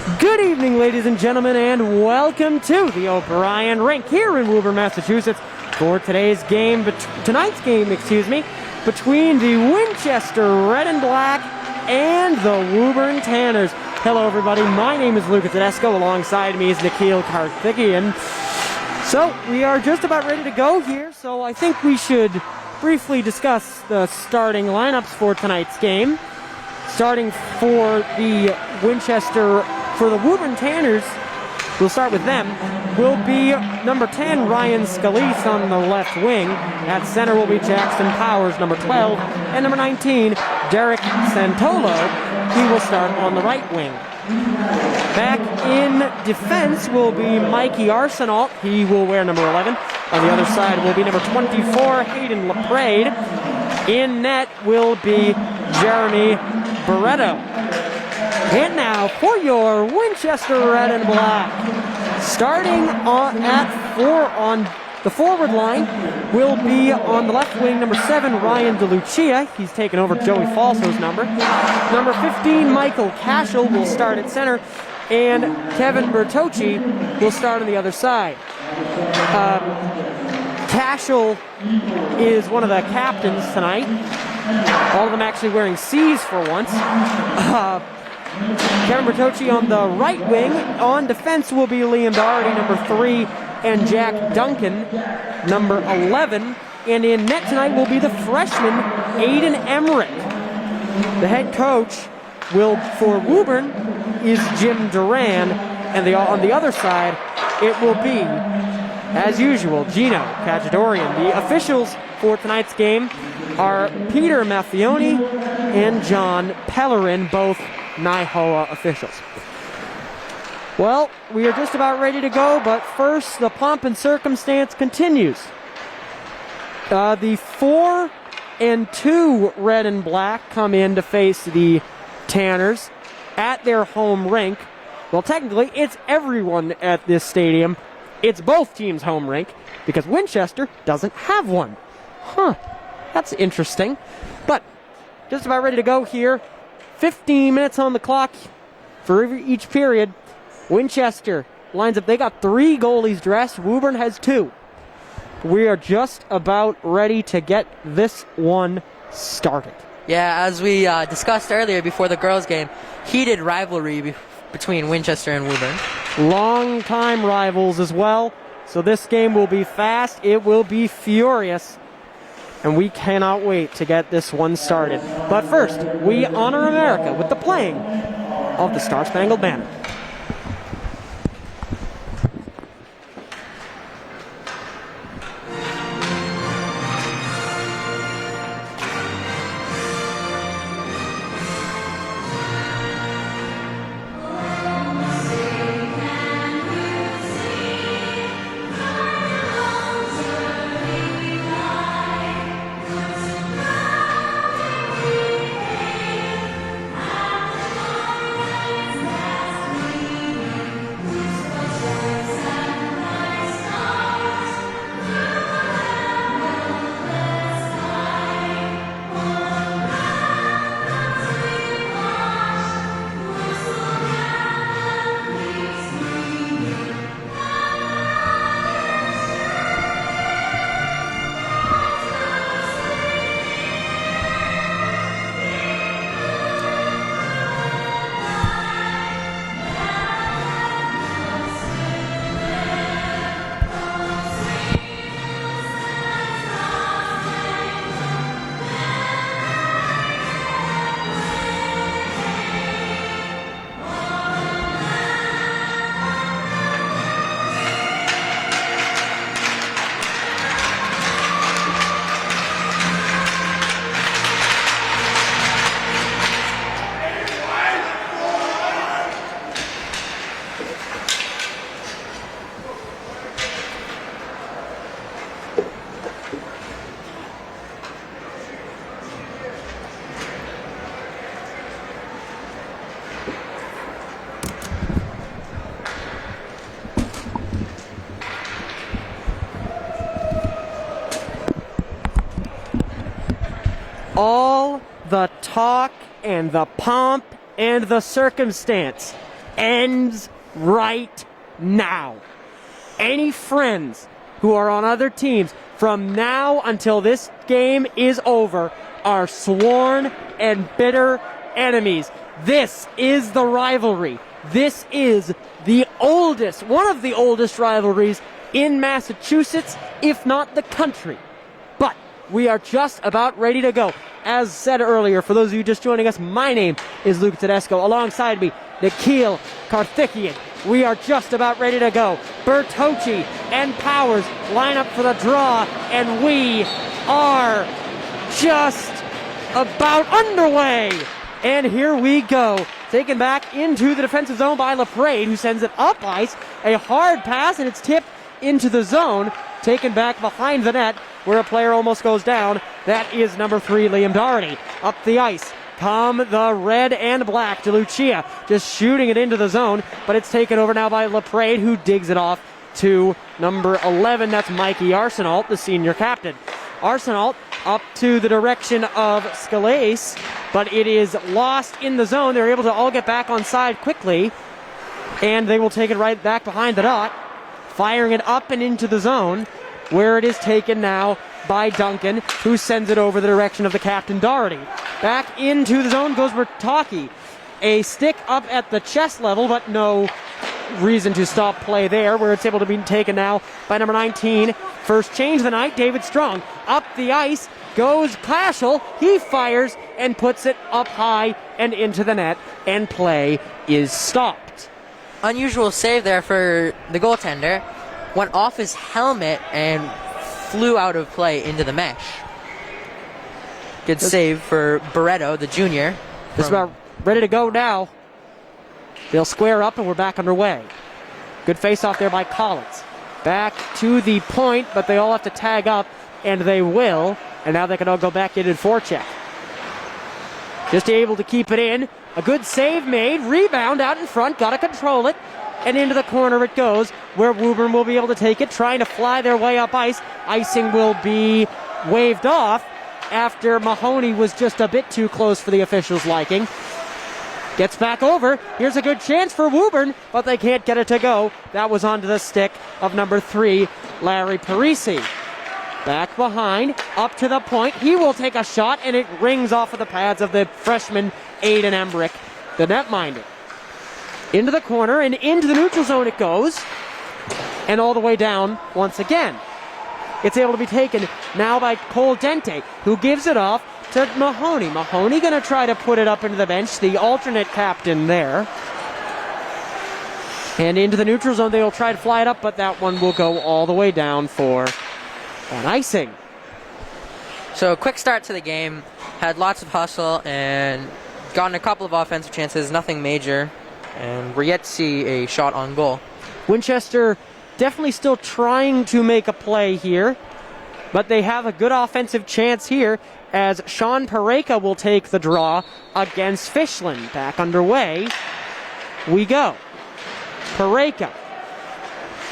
Good evening, ladies and gentlemen, and welcome to the O'Brien Rink here in Woburn, Massachusetts for tonight's game, between the Winchester Red and Black and the Woburn Tanners. Hello, everybody. My name is Lucas Tedesco. Alongside me is Nikhil Karthikeyan. So, we are just about ready to go here, so I think we should briefly discuss the starting lineups for tonight's game. Starting for the Woburn Tanners, we'll start with them, will be number 10, Ryan Scalise on the left wing. At center will be Jackson Powers, number 12, and number 19, Derek Santolo. He will start on the right wing. Back in defense will be Mikey Arsenault. He will wear number 11. On the other side will be number 24, Hayden LaPrade. In net will be Jeremy Barretto. And now for your Winchester Red and Black. Starting at 4 on the forward line will be on the left wing, number 7, Ryan DeLucia. He's taken over Joey Falso's number. Number 15, Michael Cashel will start at center. And Kevin Bertocci will start on the other side. Cashel is one of the captains tonight. All of them actually wearing C's for once. Kevin Bertocci on the right wing. On defense will be Liam Doherty, number 3, and Jack Duncan, number 11. And in net tonight will be the freshman, Aiden Emmerich. The head coach for Woburn is Jim Duran, and on the other side it will be, as usual, Gino Cacciadorian. The officials for tonight's game are Peter Maffioni and John Pellerin, both NYHOA officials. Well, we are just about ready to go, but first, the pomp and circumstance continues. The 4 and 2 Red and Black come in to face the Tanners at their home rink. Well, technically, it's everyone at this stadium. It's both teams' home rink, because Winchester doesn't have one. That's interesting. But, just about ready to go here. 15 minutes on the clock for each period. Winchester lines up. They got 3 goalies dressed. Woburn has 2. We are just about ready to get this one started. Yeah, as we discussed earlier before the girls' game, heated rivalry between Winchester and Woburn. Long-time rivals as well. So this game will be fast. It will be furious. And we cannot wait to get this one started. But first, we honor America with the playing of the Star-Spangled Banner. all the talk and the pomp and the circumstance ends right now. Any friends who are on other teams from now until this game is over are sworn and bitter enemies. This is the rivalry. This is the oldest, one of the oldest rivalries in Massachusetts, if not the country. But we are just about ready to go. As said earlier, for those of you just joining us, my name is Luke Tedesco. Alongside me, Nikhil Karthikeyan. We are just about ready to go. Bertocci and Powers line up for the draw, and we are just about underway. And here we go. Taken back into the defensive zone by LaPrade, who sends it up ice. A hard pass, and it's tipped into the zone. Taken back behind the net, where a player almost goes down. That is number 3, Liam Doherty. Up the ice come the red and black. DeLucia just shooting it into the zone, but it's taken over now by LaPrade, who digs it off to number 11. That's Mikey Arsenault, the senior captain. Arsenault up to the direction of Scalise, but it is lost in the zone. They're able to all get back on side quickly, and they will take it right back behind the dot, firing it up and into the zone, where it is taken now by Duncan, who sends it over the direction of the captain, Doherty. Back into the zone goes Bertocchi. A stick up at the chest level, but no reason to stop play there, where it's able to be taken now by number 19. First change of the night, David Strong. Up the ice goes Cashel. He fires and puts it up high and into the net, and play is stopped. Unusual save there for the goaltender. Went off his helmet and flew out of play into the mesh. Good save for Barreto, the junior. Just about ready to go now. They'll square up, and we're back underway. Good face-off there by Collins. Back to the point, but they all have to tag up, and they will. And now they can all go back in and forecheck. Just able to keep it in. A good save made. Rebound out in front. Got to control it. And into the corner it goes, where Woburn will be able to take it, trying to fly their way up ice. Icing will be waved off after Mahoney was just a bit too close for the officials' liking. Gets back over. Here's a good chance for Woburn, but they can't get it to go. That was onto the stick of number 3, Larry Parisi. Back behind, up to the point. He will take a shot, and it rings off of the pads of the freshman Aiden Embrick, the netminder. Into the corner and into the neutral zone it goes, and all the way down once again. It's able to be taken now by Cole Dente, who gives it off to Mahoney. Mahoney going to try to put it up into the bench, the alternate captain there. And into the neutral zone, they'll try to fly it up, but that one will go all the way down for an icing. So a quick start to the game. Had lots of hustle and gotten a couple of offensive chances, nothing major. And we're yet to see a shot on goal. Winchester definitely still trying to make a play here, but they have a good offensive chance here as Sean Pareka will take the draw against Fishland. Back underway we go. Pareka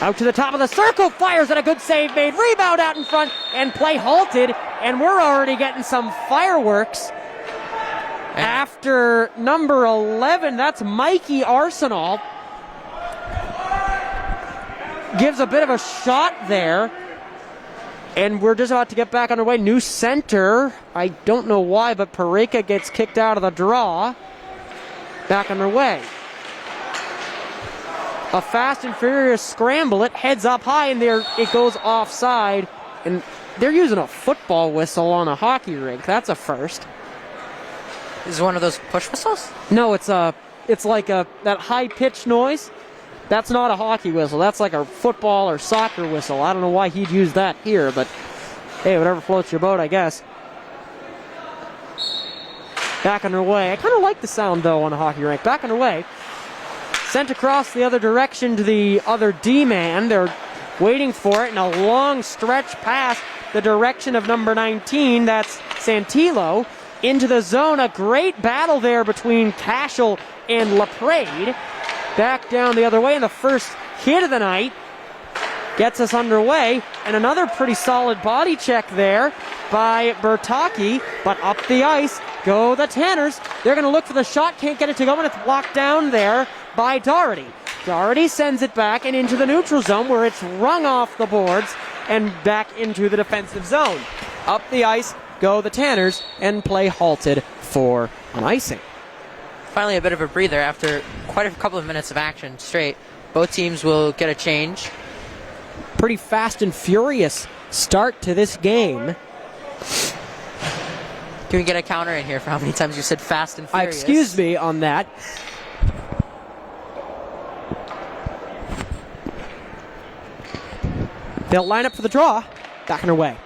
out to the top of the circle, fires at a good save made, rebound out in front, and play halted, and we're already getting some fireworks. After number 11, that's Mikey Arsenault. Gives a bit of a shot there. And we're just about to get back underway. New center. I don't know why, but Pareka gets kicked out of the draw. Back underway. A fast and furious scramble. It heads up high, and there it goes offside. And they're using a football whistle on a hockey rink. That's a first. Is it one of those push whistles? No, it's like that high-pitched noise. That's not a hockey whistle. That's like a football or soccer whistle. I don't know why he'd use that here, but hey, whatever floats your boat, I guess. Back underway. I kind of like the sound, though, on a hockey rink. Back underway. Sent across the other direction to the other D-man. They're waiting for it in a long stretch pass the direction of number 19. That's Santillo. Into the zone, a great battle there between Cashel and LaPrade. Back down the other way, and the first hit of the night gets us underway. And another pretty solid body check there by Bertocchi, but up the ice go the Tanners. They're going to look for the shot, can't get it to go, and it's blocked down there by Doherty. Doherty sends it back and into the neutral zone where it's rung off the boards and back into the defensive zone. Up the ice go the Tanners and play halted for an icing. Finally, a bit of a breather after quite a couple of minutes of action straight. Both teams will get a change. Pretty fast and furious start to this game. Can we get a counter in here for how many times you said fast and furious? Excuse me on that. They'll line up for the draw. Back in her way.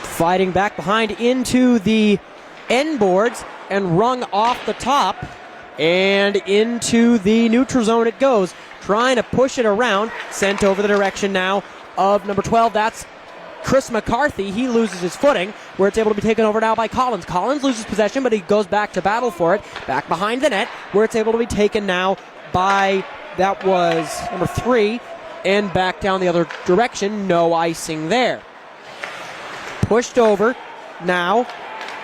Fighting back behind into the end boards and rung off the top. And into the neutral zone it goes. Trying to push it around. Sent over the direction now of number 12. That's Chris McCarthy. He loses his footing where it's able to be taken over now by Collins. Collins loses possession, but he goes back to battle for it. Back behind the net where it's able to be taken now by, that was number 3. And back down the other direction. No icing there. Pushed over now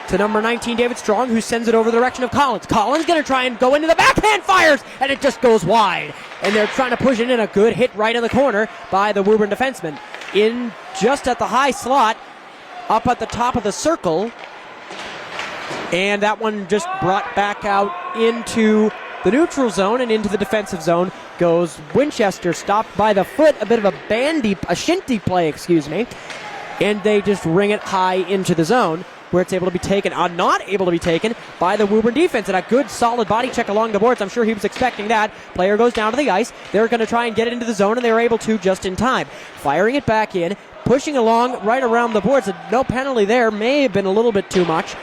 to number 19, David Strong, who sends it over the direction of Collins. Collins going to try and go into the backhand, fires, and it just goes wide. And they're trying to push it in. A good hit right in the corner by the Woburn defenseman. In just at the high slot, up at the top of the circle. And that one just brought back out into the neutral zone and into the defensive zone goes Winchester, stopped by the foot. A bit of a shinty play, excuse me. And they just ring it high into the zone where it's able to be taken, not able to be taken by the Woburn defense. And a good solid body check along the boards. I'm sure he was expecting that. Player goes down to the ice. They're going to try and get it into the zone, and they were able to just in time. Firing it back in, pushing along right around the boards. No penalty there. May have been a little bit too much.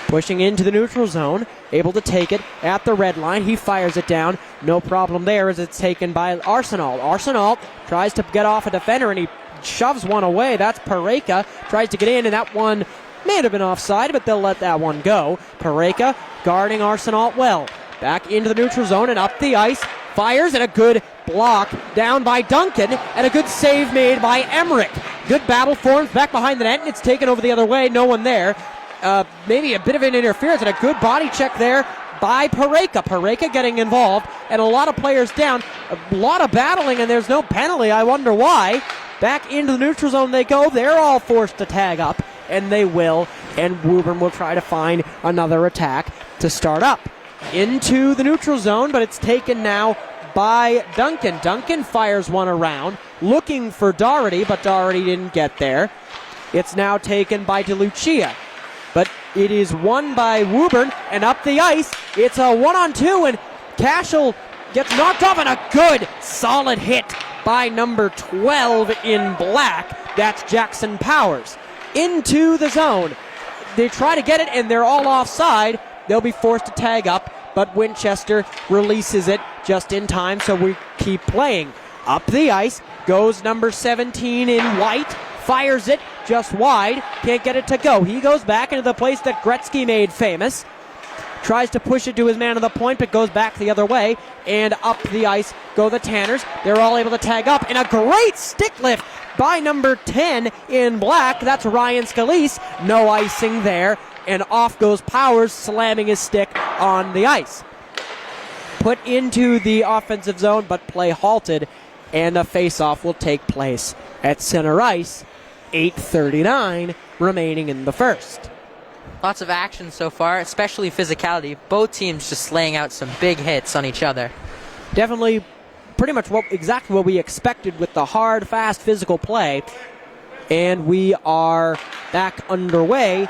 Pushing into the neutral zone, able to take it at the red line. He fires it down. No problem there as it's taken by Arsenal. Arsenal tries to get off a defender, and he shoves one away. That's Pareka. Tries to get in, and that one may have been offside, but they'll let that one go. Pareka guarding Arsenal well. Back into the neutral zone and up the ice. Fires, and a good block down by Duncan, and a good save made by Emmerich. Good battle forms back behind the net, and it's taken over the other way. No one there. Maybe a bit of an interference, and a good body check there by Pareka. Pareka getting involved, and a lot of players down. A lot of battling, and there's no penalty. I wonder why. Back into the neutral zone they go. They're all forced to tag up, and they will. And Woburn will try to find another attack to start up. Into the neutral zone, but it's taken now by Duncan. Duncan fires one around, looking for Doherty, but Doherty didn't get there. It's now taken by DeLucia. But it is won by Woburn, and up the ice, it's a 1-on-2, and Cashel gets knocked off, and a good, solid hit by number 12 in black. That's Jackson Powers. Into the zone. They try to get it, and they're all offside. They'll be forced to tag up, but Winchester releases it just in time, so we keep playing. Up the ice goes number 17 in white. Fires it just wide. Can't get it to go. He goes back into the place that Gretzky made famous. Tries to push it to his man on the point, but goes back the other way. And up the ice go the Tanners. They're all able to tag up. And a great stick lift by number 10 in black. That's Ryan Scalise. No icing there. And off goes Powers, slamming his stick on the ice. Put into the offensive zone, but play halted. And a face-off will take place at center ice. 8:39 remaining in the first. Lots of action so far, especially physicality. Both teams just laying out some big hits on each other. Definitely pretty much exactly what we expected with the hard, fast, physical play. And we are back underway.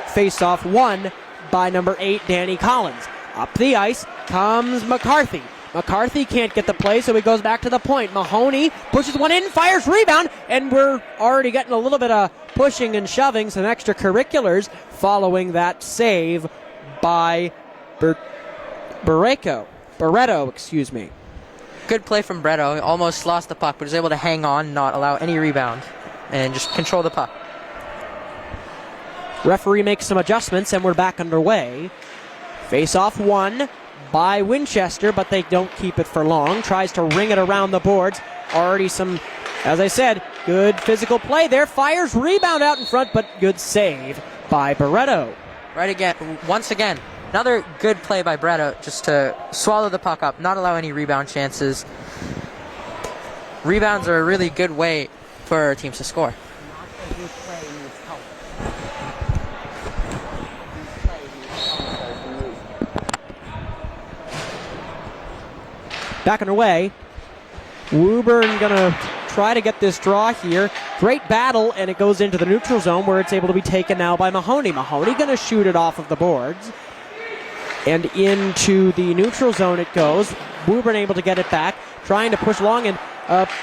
Face-off won by number 8, Danny Collins. Up the ice comes McCarthy. McCarthy can't get the play, so he goes back to the point. Mahoney pushes one in, fires, rebound, and we're already getting a little bit of pushing and shoving, some extracurriculars following that save by Barreto, excuse me. Good play from Bretto. Almost lost the puck, but was able to hang on, not allow any rebound, and just control the puck. Referee makes some adjustments, and we're back underway. Face-off won by Winchester, but they don't keep it for long. Tries to ring it around the boards. Already some, as I said, good physical play there. Fires, rebound out in front, but good save by Barreto. Right again, once again, another good play by Barreto just to swallow the puck up, not allow any rebound chances. Rebounds are a really good way for teams to score. Back underway. Woburn gonna try to get this draw here. Great battle, and it goes into the neutral zone where it's able to be taken now by Mahoney. Mahoney gonna shoot it off of the boards. And into the neutral zone it goes. Woburn able to get it back, trying to push along, and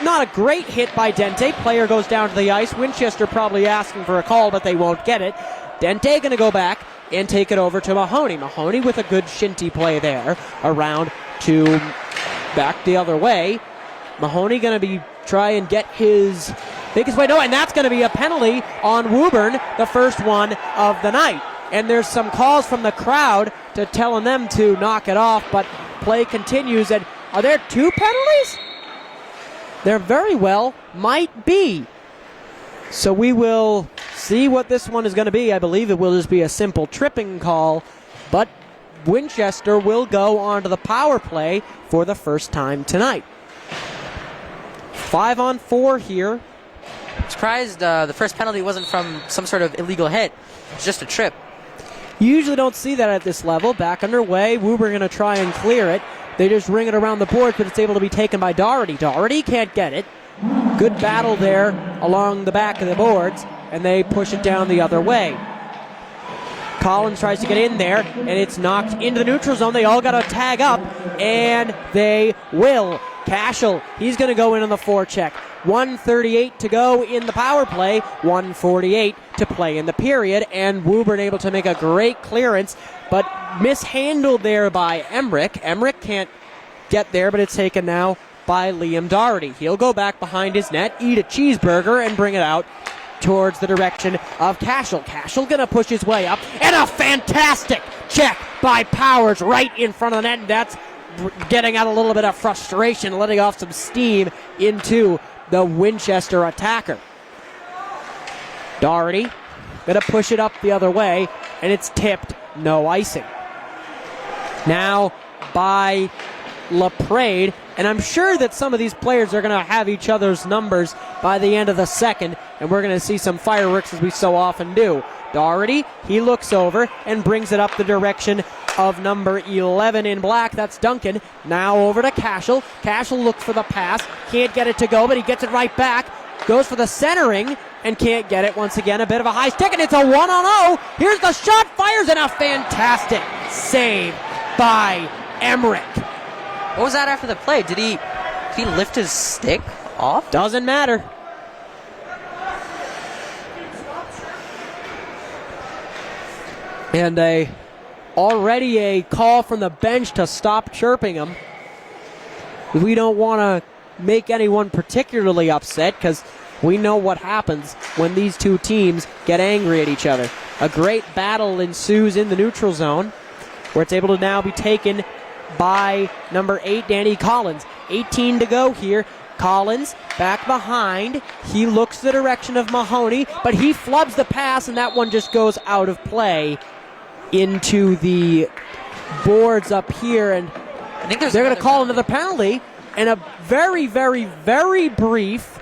not a great hit by Dente. Player goes down to the ice. Winchester probably asking for a call, but they won't get it. Dente gonna go back and take it over to Mahoney. Mahoney with a good shinty play there. Around to back the other way. Mahoney going to be try and get his biggest way. No, and that's going to be a penalty on Woburn, the first one of the night. And there's some calls from the crowd to telling them to knock it off, but play continues. And are there 2 penalties? There very well might be. So we will see what this one is going to be. I believe it will just be a simple tripping call, but Winchester will go onto the power play for the first time tonight. 5-on-4 here. Surprised the first penalty wasn't from some sort of illegal hit. It's just a trip. You usually don't see that at this level. Back underway. Woburn going to try and clear it. They just ring it around the board, but it's able to be taken by Doherty. Doherty can't get it. Good battle there along the back of the boards, and they push it down the other way. Collins tries to get in there, and it's knocked into the neutral zone. They all got to tag up, and they will. Cashel, he's going to go in on the forecheck. 1:38 to go in the power play. 1:48 to play in the period, and Woburn able to make a great clearance, but mishandled there by Emmerich. Emmerich can't get there, but it's taken now by Liam Doherty. He'll go back behind his net, eat a cheeseburger, and bring it out towards the direction of Cashel. Cashel gonna push his way up, and a fantastic check by Powers right in front of the net, and that's getting out a little bit of frustration, letting off some steam into the Winchester attacker. Doherty gonna push it up the other way, and it's tipped, no icing. Now by LaPrade, and I'm sure that some of these players are going to have each other's numbers by the end of the second, and we're going to see some fireworks as we so often do. Doherty, he looks over and brings it up the direction of number 11 in black. That's Duncan. Now over to Cashel. Cashel looks for the pass. Can't get it to go, but he gets it right back. Goes for the centering and can't get it. Once again, a bit of a high stick, and it's a 1-on-0. Here's the shot, fires, and a fantastic save by Emmerich. What was that after the play? Did he lift his stick off? Doesn't matter. And already a call from the bench to stop chirping him. We don't want to make anyone particularly upset because we know what happens when these two teams get angry at each other. A great battle ensues in the neutral zone where it's able to now be taken by number 8, Danny Collins. 18 to go here. Collins back behind. He looks the direction of Mahoney, but he flubs the pass, and that one just goes out of play into the boards up here. And I think they're going to call another penalty, and a very, very, very brief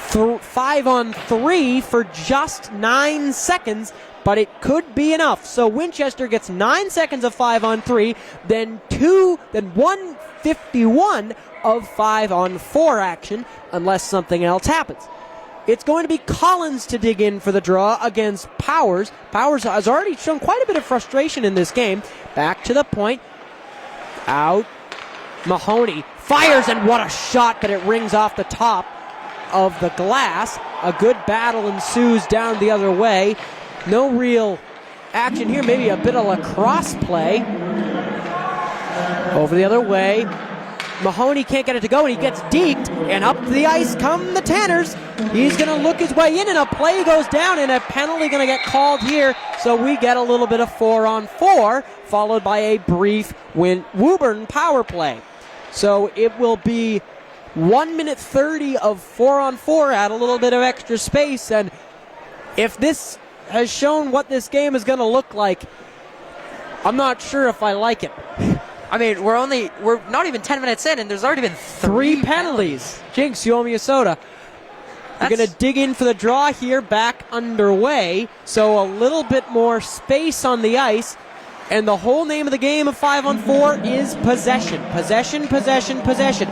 5-on-3 for just 9 seconds, but it could be enough. So Winchester gets 9 seconds of 5-on-3, then 1:51 of 5-on-4 action, unless something else happens. It's going to be Collins to dig in for the draw against Powers. Powers has already shown quite a bit of frustration in this game. Back to the point. Out. Mahoney fires, and what a shot, but it rings off the top of the glass. A good battle ensues down the other way. No real action here, maybe a bit of lacrosse play. Over the other way. Mahoney can't get it to go, and he gets deked, and up the ice come the Tanners. He's going to look his way in, and a play goes down, and a penalty going to get called here, so we get a little bit of 4-on-4, followed by a brief Woburn power play. So it will be 1 minute 30 of 4-on-4 at a little bit of extra space, and if this has shown what this game is going to look like. I'm not sure if I like it. I mean, we're not even 10 minutes in, and there's already been three penalties. Jinx, you owe me a soda. We're going to dig in for the draw here, back underway. So a little bit more space on the ice. And the whole name of the game of 5-on-4 is possession. Possession, possession, possession.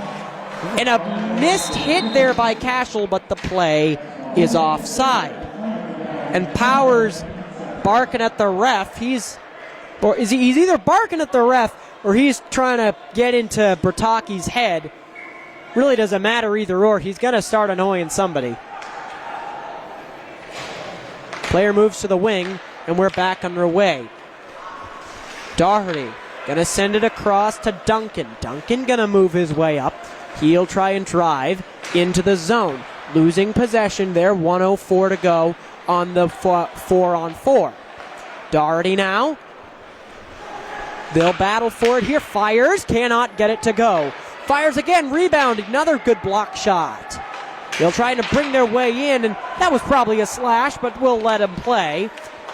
And a missed hit there by Cashel, but the play is offside. And Powers barking at the ref. He's either barking at the ref or he's trying to get into Bertocchi's head. Really doesn't matter either or. He's going to start annoying somebody. Player moves to the wing, and we're back underway. Doherty going to send it across to Duncan. Duncan going to move his way up. He'll try and drive into the zone. Losing possession there, 1:04 to go on the 4-on-4. Doherty now. They'll battle for it here. Fires, cannot get it to go. Fires again, rebound, another good block shot. They'll try to bring their way in, and that was probably a slash, but we'll let him play.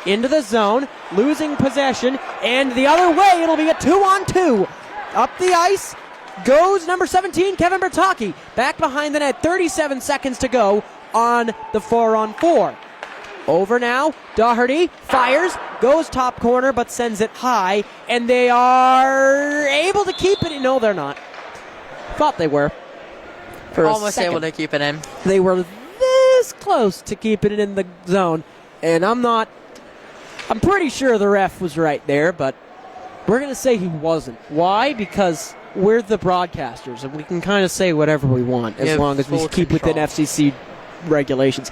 Into the zone, losing possession, and the other way, it'll be a 2-on-2. Up the ice goes number 17, Kevin Bertocchi. Back behind the net, 37 seconds to go on the 4-on-4. Over now, Doherty fires, goes top corner, but sends it high, and they are able to keep it. No, they're not. Thought they were. Almost able to keep it in. They were this close to keeping it in the zone, and I'm pretty sure the ref was right there, but we're going to say he wasn't. Why? Because we're the broadcasters, and we can kind of say whatever we want as long as we keep within FCC regulations.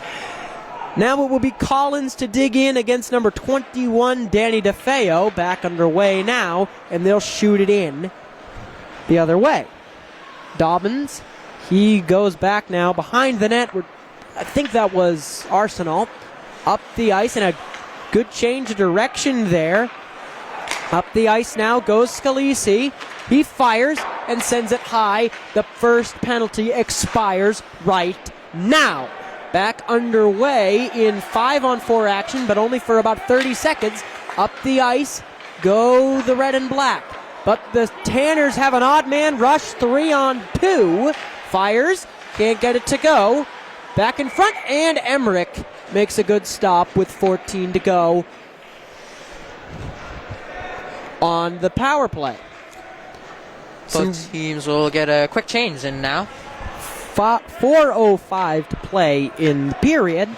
Now it will be Collins to dig in against number 21, Danny DeFeo, back underway now, and they'll shoot it in the other way. Dobbins, he goes back now behind the net. I think that was Arsenal. Up the ice, and a good change of direction there. Up the ice now goes Scalisi. He fires and sends it high. The first penalty expires right now. Back underway in 5-on-4 action, but only for about 30 seconds. Up the ice go the red and black. But the Tanners have an odd man rush, 3-on-2. Fires, can't get it to go. Back in front, and Emmerich makes a good stop with 14 to go on the power play. Both teams will get a quick change in now. 4:05 to play in the period.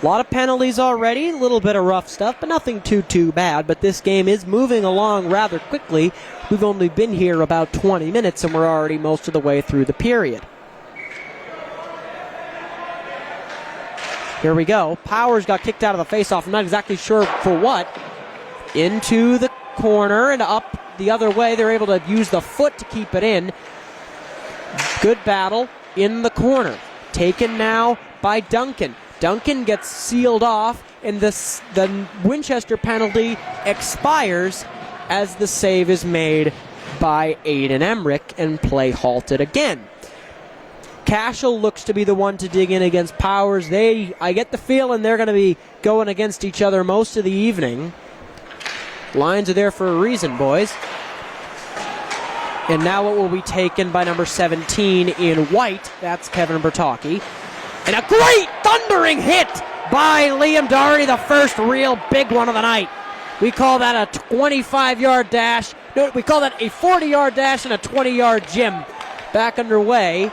A lot of penalties already, a little bit of rough stuff, but nothing too bad. But this game is moving along rather quickly. We've only been here about 20 minutes, and we're already most of the way through the period. Here we go. Powers got kicked out of the faceoff. I'm not exactly sure for what. Into the corner and up the other way. They're able to use the foot to keep it in. Good battle in the corner. Taken now by Duncan. Duncan gets sealed off, and the Winchester penalty expires as the save is made by Aiden Emmerich and play halted again. Cashel looks to be the one to dig in against Powers. I get the feeling they're going to be going against each other most of the evening. Lines are there for a reason, boys. And now it will be taken by number 17 in white. That's Kevin Bertocchi. And a great thundering hit by Liam Doherty, the first real big one of the night. We call that a 25-yard dash. No, we call that a 40-yard dash and a 20-yard gym. Back underway.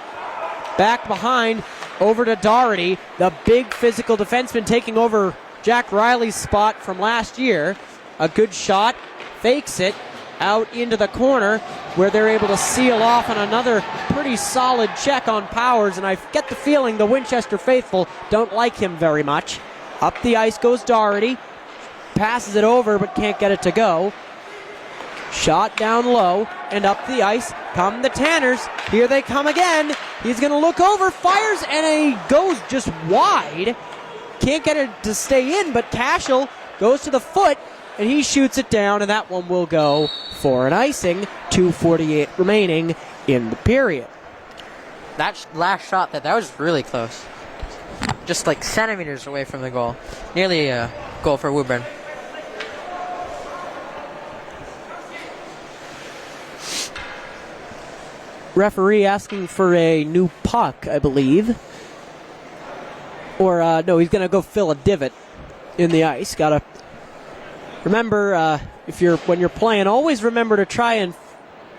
Back behind, over to Doherty, the big physical defenseman taking over Jack Riley's spot from last year. A good shot, fakes it out into the corner where they're able to seal off on another pretty solid check on Powers, and I get the feeling the Winchester faithful don't like him very much. Up the ice goes Doherty, passes it over but can't get it to go. Shot down low, and up the ice come the Tanners. Here they come again. He's going to look over, fires, and he goes just wide. Can't get it to stay in, but Cashel goes to the foot, and he shoots it down, and that one will go for an icing. 2:48 remaining in the period. That last shot, that was really close. just like centimeters away from the goal. Nearly a goal for Woburn. Referee asking for a new puck, I believe. Or, no, he's going to go fill a divot in the ice. Got to remember, when you're playing, always remember to try and,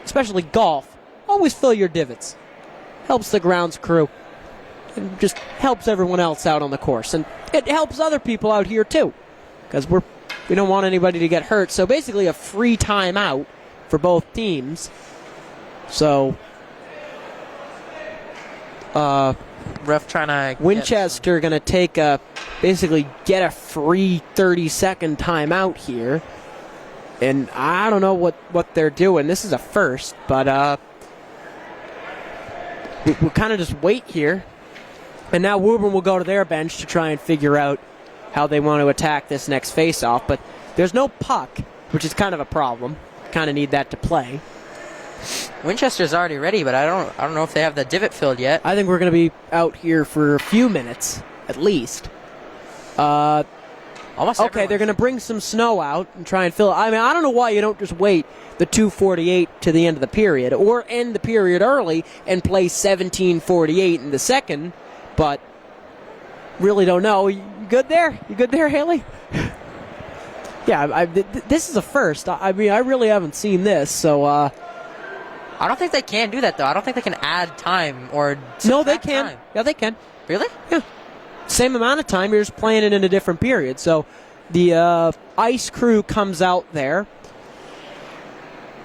especially golf, always fill your divots. Helps the grounds crew. And just helps everyone else out on the course. And it helps other people out here, too. Because we don't want anybody to get hurt. So basically a free timeout for both teams. So... Ref trying to Winchester going to take basically get a free 30-second timeout here. And I don't know what they're doing. This is a first, but we'll kind of just wait here. And now Woburn will go to their bench to try and figure out how they want to attack this next face-off. But there's no puck, which is kind of a problem. Kind of need that to play. Winchester's already ready, but I don't know if they have the divot filled yet. I think we're going to be out here for a few minutes, at least. Almost okay, they're going to bring some snow out and try and fill it. I mean, I don't know why you don't just wait the 2:48 to the end of the period, or end the period early and play 17:48 in the second, but really don't know. You good there? You good there, Haley? Yeah, this is a first. I mean, I really haven't seen this, so... I don't think they can do that, though. I don't think they can add time or... No, they can. Time. Yeah, they can. Really? Yeah. Same amount of time, you're just playing it in a different period. So the ice crew comes out there.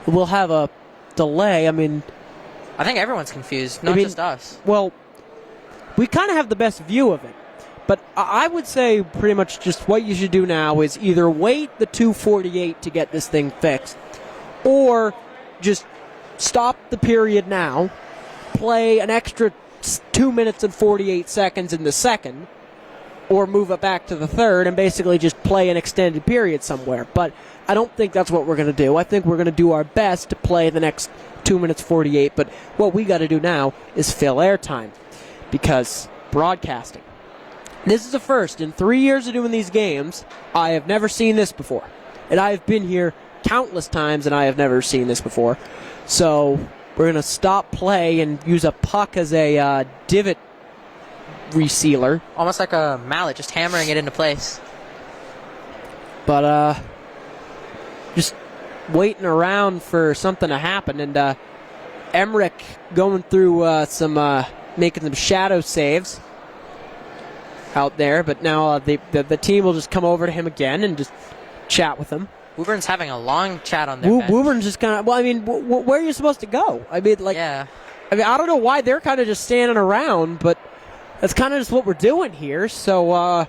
We'll have a delay. I mean... I think everyone's confused, not just us. Well, we kind of have the best view of it. But I would say pretty much just what you should do now is either wait the 2:48 to get this thing fixed, or just... stop the period now, play an extra 2 minutes and 48 seconds in the second, or move it back to the third and basically just play an extended period somewhere. But I don't think that's what we're going to do. I think we're going to do our best to play the next 2 minutes 48, but what we got to do now is fill airtime, because broadcasting. This is a first. In 3 years of doing these games, I have never seen this before. And I have been here countless times and I have never seen this before. So we're going to stop play and use a puck as a divot resealer. Almost like a mallet, just hammering it into place. But just waiting around for something to happen. And Emmerich going through making some shadow saves out there. But now the team will just come over to him again and just chat with him. Woburn's having a long chat on their bench. Woburn's just kind of... Well, I mean, where are you supposed to go? I mean, like... Yeah. I mean, I don't know why they're kind of just standing around, but that's kind of just what we're doing here. So,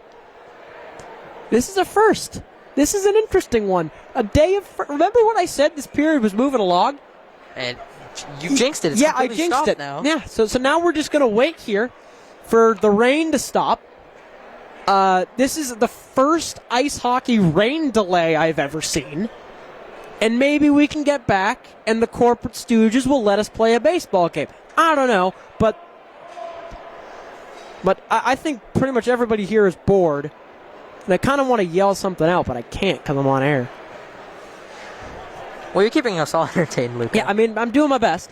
this is a first. This is an interesting one. A day of... Remember when I said this period was moving along? And you jinxed it. It's yeah, I completely jinxed stopped it. now. Yeah, so now we're just going to wait here for the rain to stop. This is the first ice hockey rain delay I've ever seen. And maybe we can get back and the corporate stooges will let us play a baseball game. I don't know, but I think pretty much everybody here is bored. And I kind of want to yell something out, but I can't because I'm on air. Well, you're keeping us all entertained, Luke. Yeah, I mean, I'm doing my best.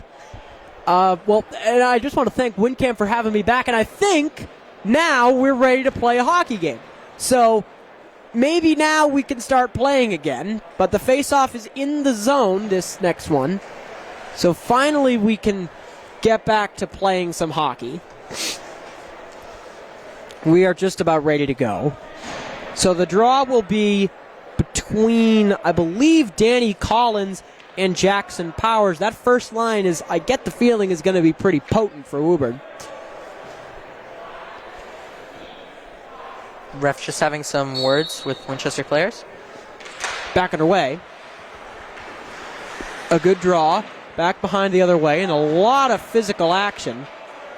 Well, and I just want to thank WinCam for having me back, and I think... now we're ready to play a hockey game. So maybe now we can start playing again. But the face-off is in the zone, this next one. So finally we can get back to playing some hockey. We are just about ready to go. So the draw will be between, I believe, Danny Collins and Jackson Powers. That first line is, I get the feeling, is going to be pretty potent for Woburn. Ref's just having some words with Winchester players. Back underway. A good draw. Back behind the other way, and a lot of physical action.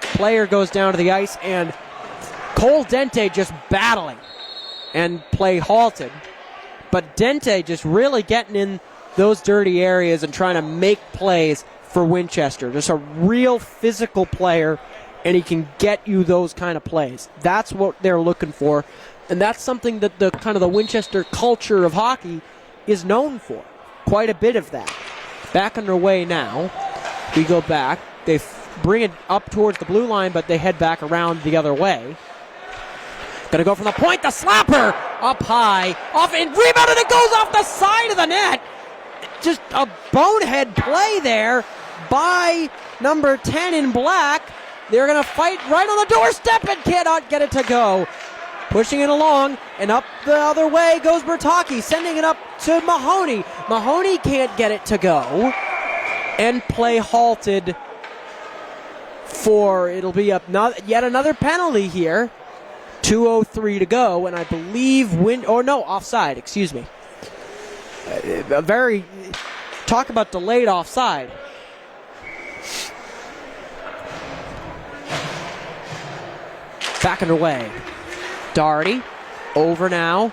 Player goes down to the ice, and Cole Dente just battling. And play halted. But Dente just really getting in those dirty areas and trying to make plays for Winchester. Just a real physical player. and he can get you those kind of plays. That's what they're looking for, and that's something that the kind of the Winchester culture of hockey is known for. Quite a bit of that. Back underway now. We go back. They bring it up towards the blue line, but they head back around the other way. Gonna go from the point. The slapper up high, off and rebounded. It goes off the side of the net. Just a bonehead play there by number 10 in black. They're gonna fight right on the doorstep and cannot get it to go. Pushing it along, and up the other way goes Bertocchi, sending it up to Mahoney. Mahoney can't get it to go, and play halted for, it'll be yet another penalty here. 2:03 to go, and I believe offside, excuse me. Talk about delayed offside. Back underway. Doherty, over now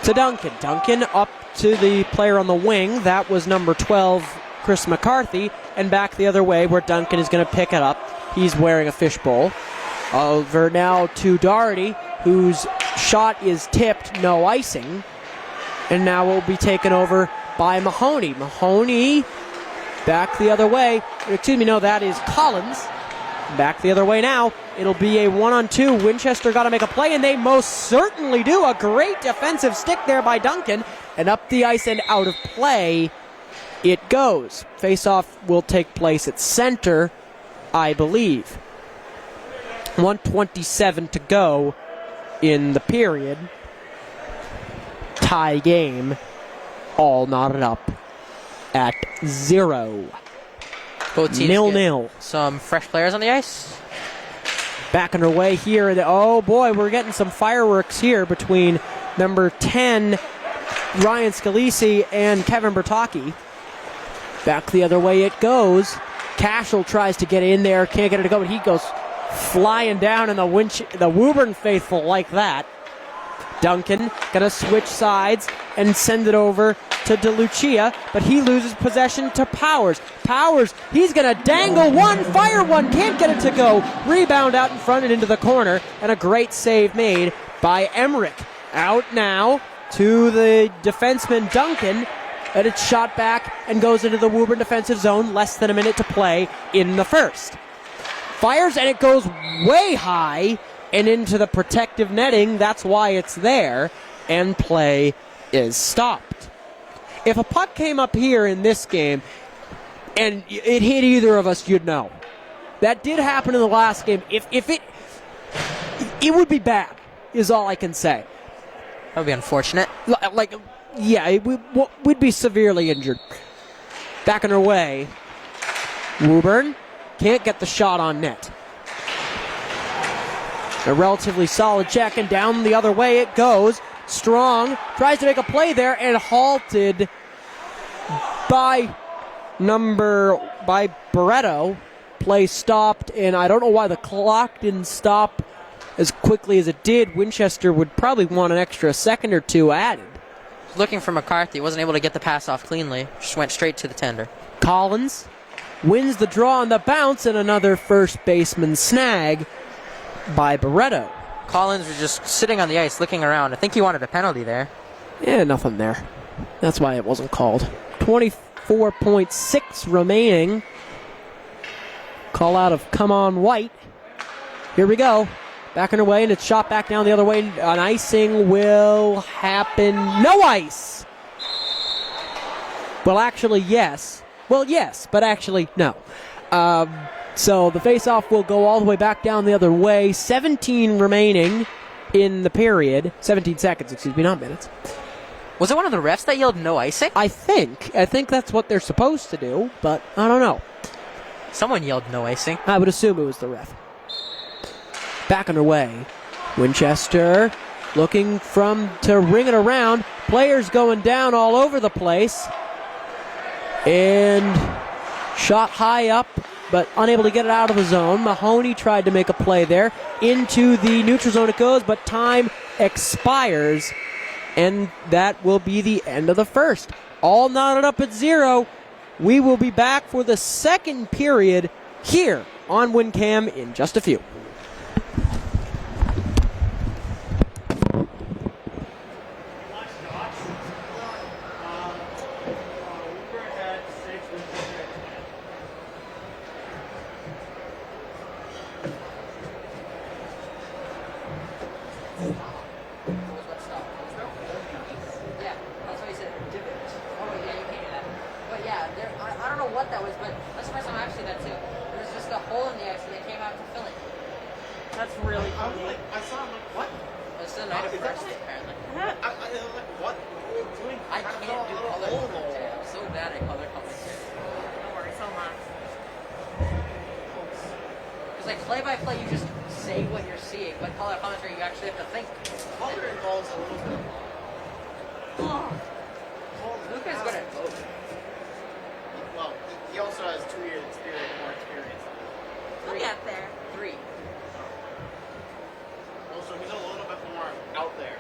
to Duncan. Duncan up to the player on the wing. That was number 12, Chris McCarthy. And back the other way where Duncan is going to pick it up. He's wearing a fishbowl. Over now to Doherty, whose shot is tipped, no icing. And now will be taken over by Mahoney. Mahoney back the other way. Excuse me, no, that is Collins. Back the other way now. It'll be a 1-on-2. Winchester got to make a play, and they most certainly do. A great defensive stick there by Duncan. And up the ice and out of play it goes. Face-off will take place at center, I believe. 1:27 to go in the period. Tie game. All knotted up at 0. Both teams 0-0. Some fresh players on the ice. Back underway here. Oh boy, we're getting some fireworks here between number 10, Ryan Scalisi, and Kevin Bertocchi. Back the other way it goes. Cashel tries to get in there, can't get it to go, but he goes flying down, and the Woburn faithful like that. Duncan gonna switch sides and send it over to DeLucia, but he loses possession to Powers. Powers, he's gonna dangle one, fire one, can't get it to go. Rebound out in front and into the corner, and a great save made by Emmerich. Out now to the defenseman Duncan, and it's shot back and goes into the Woburn defensive zone. Less than a minute to play in the first. Fires, and it goes way high and into the protective netting. That's why it's there, and play is stopped. If a puck came up here in this game and it hit either of us, you'd know. That did happen in the last game. If it would be bad, is all I can say. That would be unfortunate. We'd be severely injured. Back on our way. Woburn can't get the shot on net. A relatively solid check, and down the other way it goes. Strong tries to make a play there and halted by Barreto. Play stopped, and I don't know why the clock didn't stop as quickly as it did. Winchester would probably want an extra second or two added. Looking for McCarthy, wasn't able to get the pass off cleanly. Just went straight to the tender. Collins wins the draw on the bounce, and another first baseman snag by Barreto. Collins was just sitting on the ice looking around. I think he wanted a penalty there. Yeah, nothing there. That's why it wasn't called. 24.6 remaining. Call out of come on White. Here we go. Back underway, and it's shot back down the other way. An icing will happen. No ice! Well, actually, yes. Well, yes, but actually, no. So the face-off will go all the way back down the other way. 17 remaining in the period. 17 seconds, excuse me, not minutes. Was it one of the refs that yelled no icing? I think that's what they're supposed to do, but I don't know. Someone yelled no icing. I would assume it was the ref. Back underway. Winchester looking to ring it around. Players going down all over the place. And shot high up, but unable to get it out of the zone. Mahoney tried to make a play there. Into the neutral zone it goes, but time expires. And that will be the end of the first. All knotted up at 0. We will be back for the second period here on WinCam in just a few. Yeah, that's what he said. Oh, yeah, you can't do that. But yeah, I don't know what that was, but that's the first time I've seen that too. There was just a hole in the ice and they came out to fill it. That's really I was funny. like, I saw him like, what? It's the night of Is that first, it? apparently. I was like, what? What are you doing? I Kind of can't fell do a little color hole. commentary. I'm so bad at color commentary. Don't worry, so much. Because like play-by-play, you just say what you're seeing, but color commentary, you actually have to think. Color involves a little bit of Luca's good at both. well, he also has 2 years experience, more experience. We'll get there. 3. Also, he's a little bit more out there,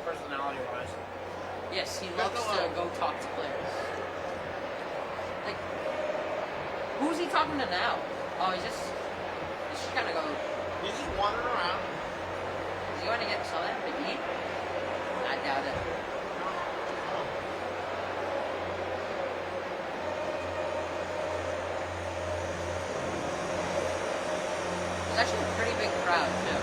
personality-wise. Yes, he loves to go talk to players. Like, who's he talking to now? Oh, he's just kind of go. He's just wandering around. Is he going to get something to eat? I doubt it. There's actually a pretty big crowd too.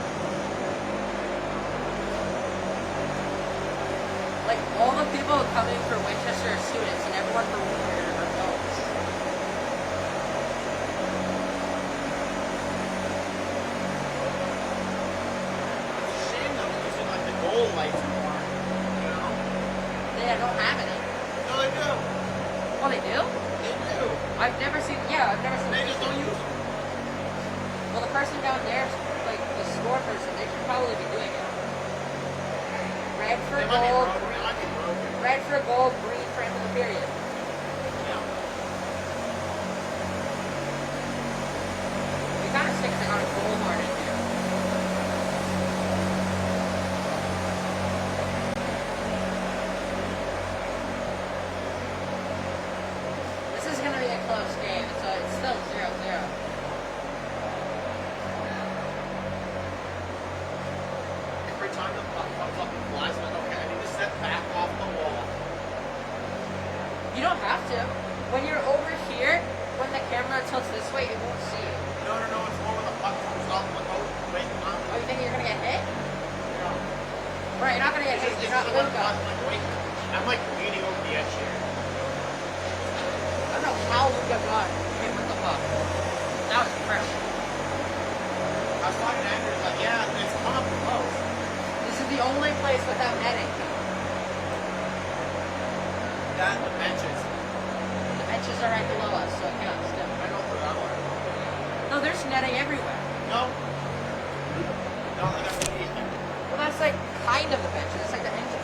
Like all the people coming for Winchester are students, and everyone from Woburn are adults. It's a shame though, using like the gold lights more. You know? They don't have any. No, they do. Oh, they do? They do. I've never seen. Yeah, I've never seen. They just don't use them. Well, the person down there, like the score person, they should probably be doing it. Red for They might be gold, broken. They might be broken. red for gold, green for end of the period. Yeah. We kind of stick on a gold horn in here. This is going to be a close game, so it's still 0-0. Every time the puck comes up and flies, I'm like, okay, I need to step back off the wall. You don't have to. When you're over here, when the camera tilts this way, it won't see you. No, it's more when the puck comes up. I'm like, oh, wait, Oh, you think you're going to get hit? Right, you're not going to get hit. It's You're not just the one Luka. I'm like, wait, I'm like leaning over the edge here. I don't know how Luka got hit with the puck. That was impressive. I was talking to Andrew, he's like, yeah, it's come up close. This is the only place without netting. That and the benches. The benches are right below us, so it counts still. I don't put it that way. No, there's netting everywhere. No. No, like I'm immediately. Well, that's like kind of the benches. It's like the entrance.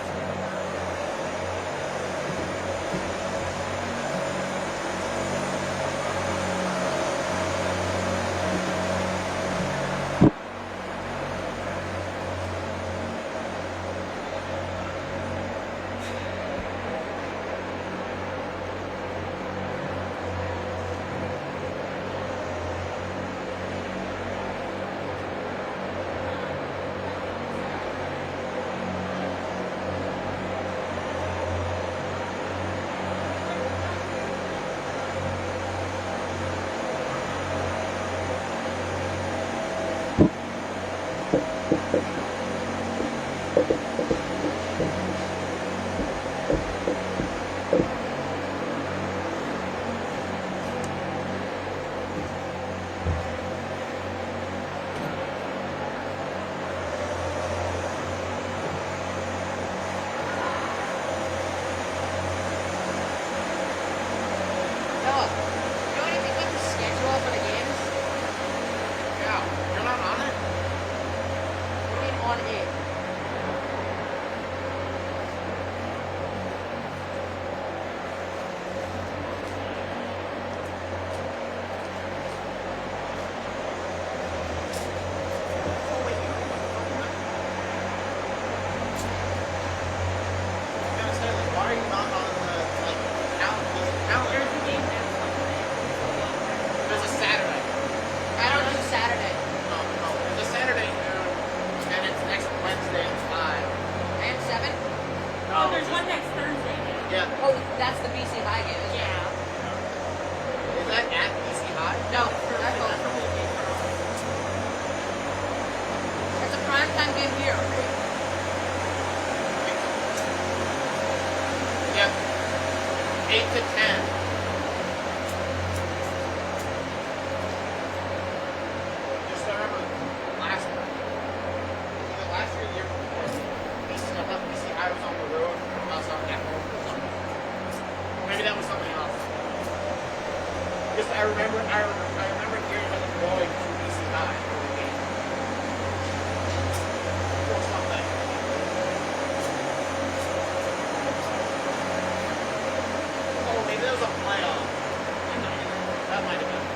that's the BC High game, isn't it? Yeah. Is that at BC High? No, that's all. It's a primetime game here. Yep. 8 to 10. Just remember last year, either last year or the year before, BC High was on the road, and us on at home or something. Maybe that was something else. Just I remember hearing about them going to BC High for the game. Or something. Oh, maybe there was a playoff. That might have been.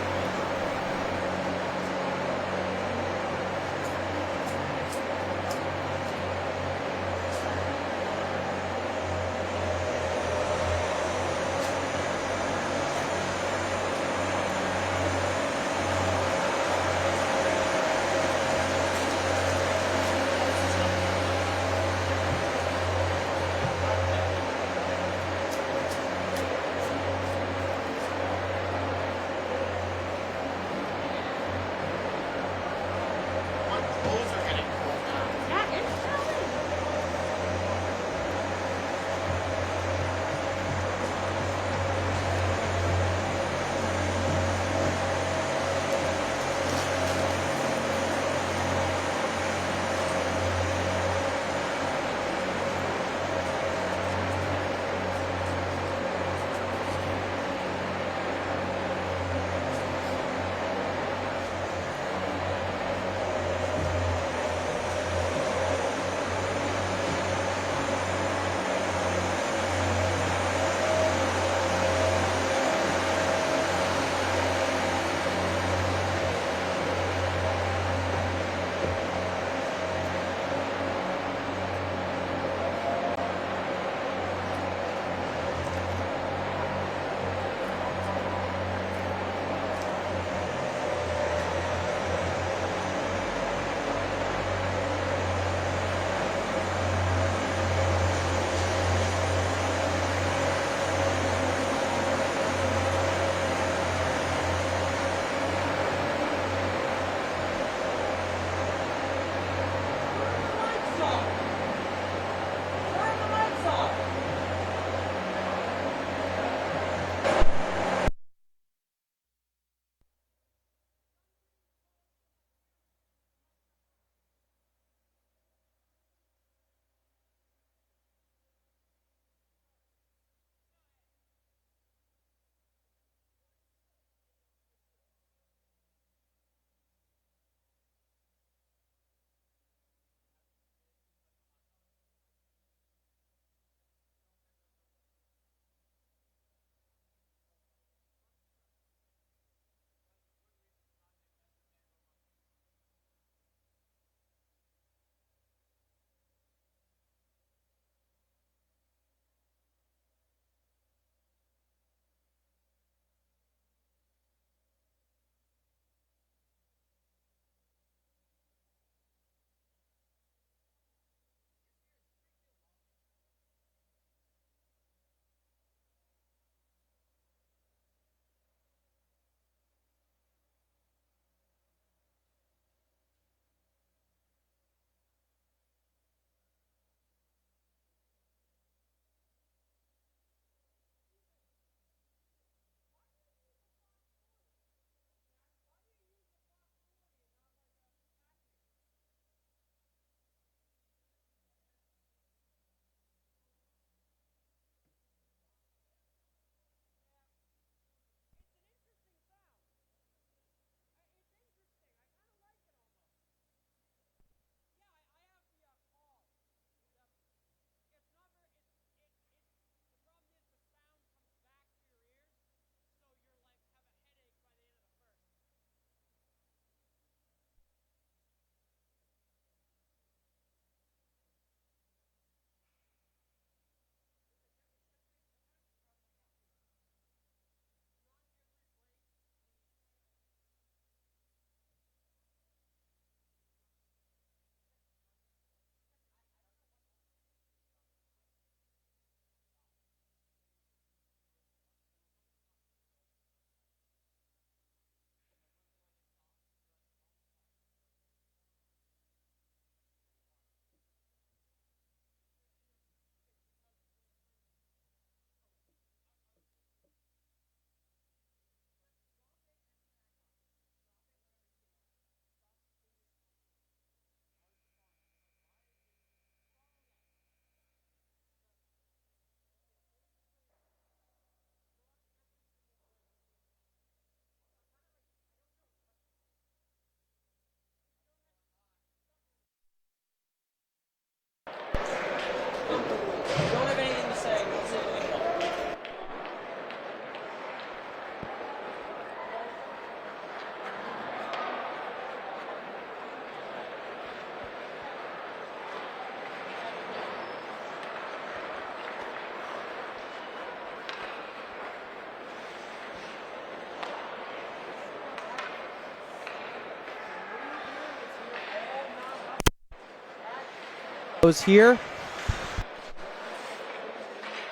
Goes here.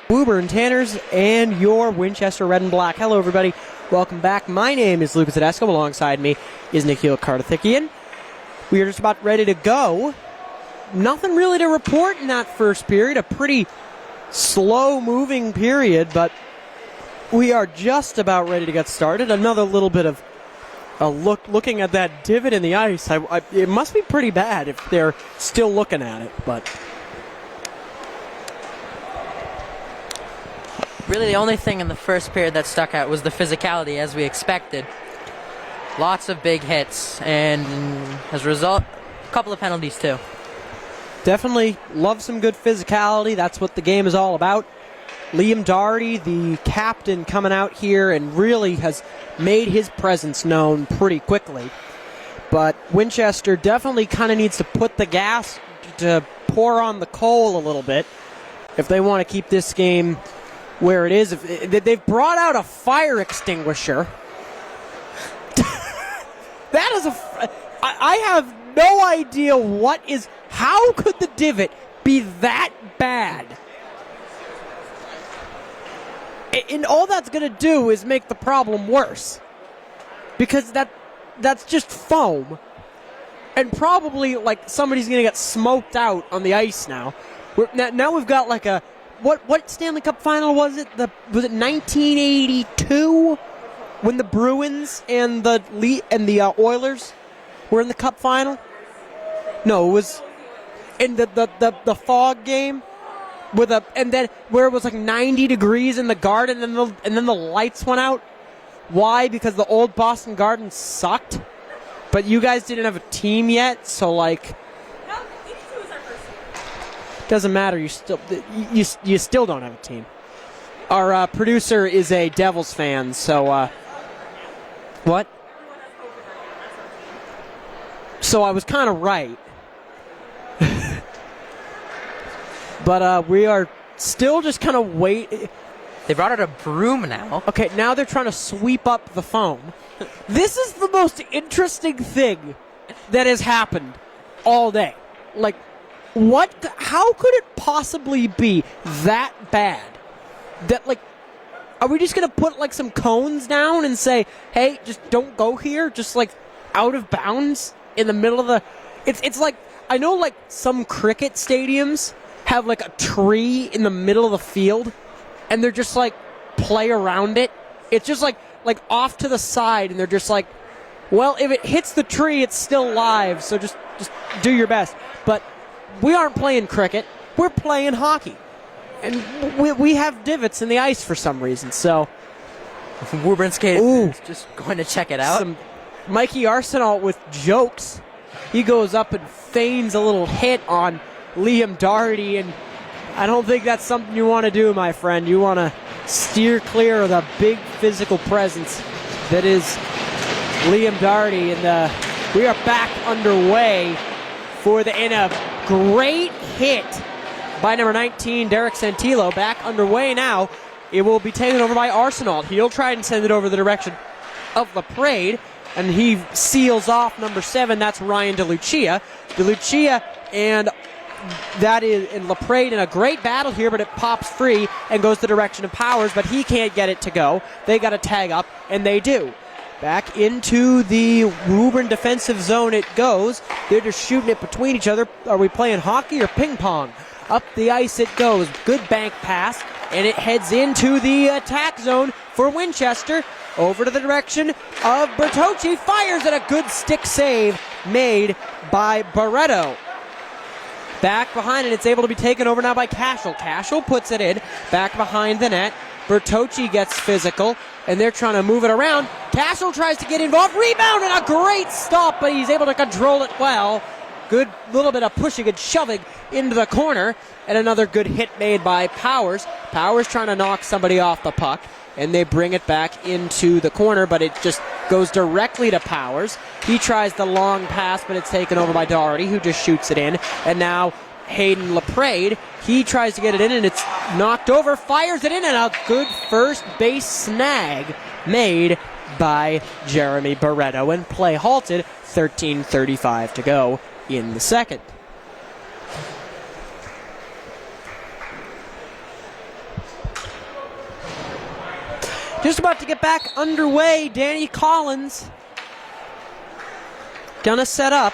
Woburn Tanners and your Winchester Red and Black. Hello, everybody. Welcome back. My name is Lucas Tedesco. Alongside me is Nikhil Karthikeyan. We are just about ready to go. Nothing really to report in that first period. A pretty slow-moving period, but we are just about ready to get started. Another little bit of a looking at that divot in the ice. It must be pretty bad if they're still looking at it, but Really, the only thing in the first period that stuck out was the physicality, as we expected. Lots of big hits, and as a result, a couple of penalties too. definitely love some good physicality. That's what the game is all about. Liam Doherty, the captain, coming out here and really has made his presence known pretty quickly. But Winchester definitely kind of needs to put the gas to pour on the coal a little bit if they want to keep this game where it is. They've brought out a fire extinguisher. That is I have no idea what is. How could the divot be that bad? And all that's going to do is make the problem worse. Because that's just foam. And probably, like, somebody's going to get smoked out on the ice now. Now we've got, like, a... What Stanley Cup final was it? Was it 1982? When the Bruins and the Oilers were in the Cup final? No, it was in the fog game. And then where it was like 90 degrees in the Garden, and then the lights went out. Why? Because the old Boston Garden sucked. But you guys didn't have a team yet, so like, doesn't matter. You still don't have a team. Our producer is a Devils fan, so what? So I was kind of right. But we are still just kind of waiting. They brought out a broom now. Okay, now they're trying to sweep up the foam. This is the most interesting thing that has happened all day. Like, how could it possibly be that bad? That, like, are we just going to put, like, some cones down and say, hey, just don't go here? Just, like, out of bounds in the middle of the... It's like, I know, like, some cricket stadiums have, like, a tree in the middle of the field, and they're just, like, play around it. It's just, like off to the side, and they're just like, well, if it hits the tree, it's still live, so just do your best. But we aren't playing cricket. We're playing hockey. And we have divots in the ice for some reason, so... Woburn skate is just going to check it out. Some Mikey Arsenault with jokes. He goes up and feigns a little hit on Liam Doherty, and I don't think that's something you want to do, my friend. You want to steer clear of the big physical presence that is Liam Doherty. And we are back underway in a great hit by number 19, Derek Santillo. Back underway now. It will be taken over by Arsenault. He'll try and send it over the direction of LaPrade, and he seals off number 7. That's Ryan DeLucia. DeLucia and LaPrade in a great battle here, but it pops free and goes the direction of Powers, but he can't get it to go. They got to tag up, and they do. Back into the Woburn defensive zone it goes. They're just shooting it between each other. Are we playing hockey or ping pong? Up the ice it goes. Good bank pass, and it heads into the attack zone for Winchester. Over to the direction of Bertocci. Fires at a good stick save made by Barreto. Back behind it, it's able to be taken over now by Cashel. Cashel puts it in, back behind the net. Bertocci gets physical, and they're trying to move it around. Cashel tries to get involved. Rebound and a great stop, but he's able to control it well. Good little bit of pushing and shoving into the corner, and another good hit made by Powers. Powers trying to knock somebody off the puck, and they bring it back into the corner, but it just goes directly to Powers. He tries the long pass, but it's taken over by Doherty, who just shoots it in. And now Hayden LaPrade, he tries to get it in, and it's knocked over, fires it in, and a good first base snag made by Jeremy Barreto. And play halted, 13:35 to go in the second. Just about to get back underway. Danny Collins gonna set up.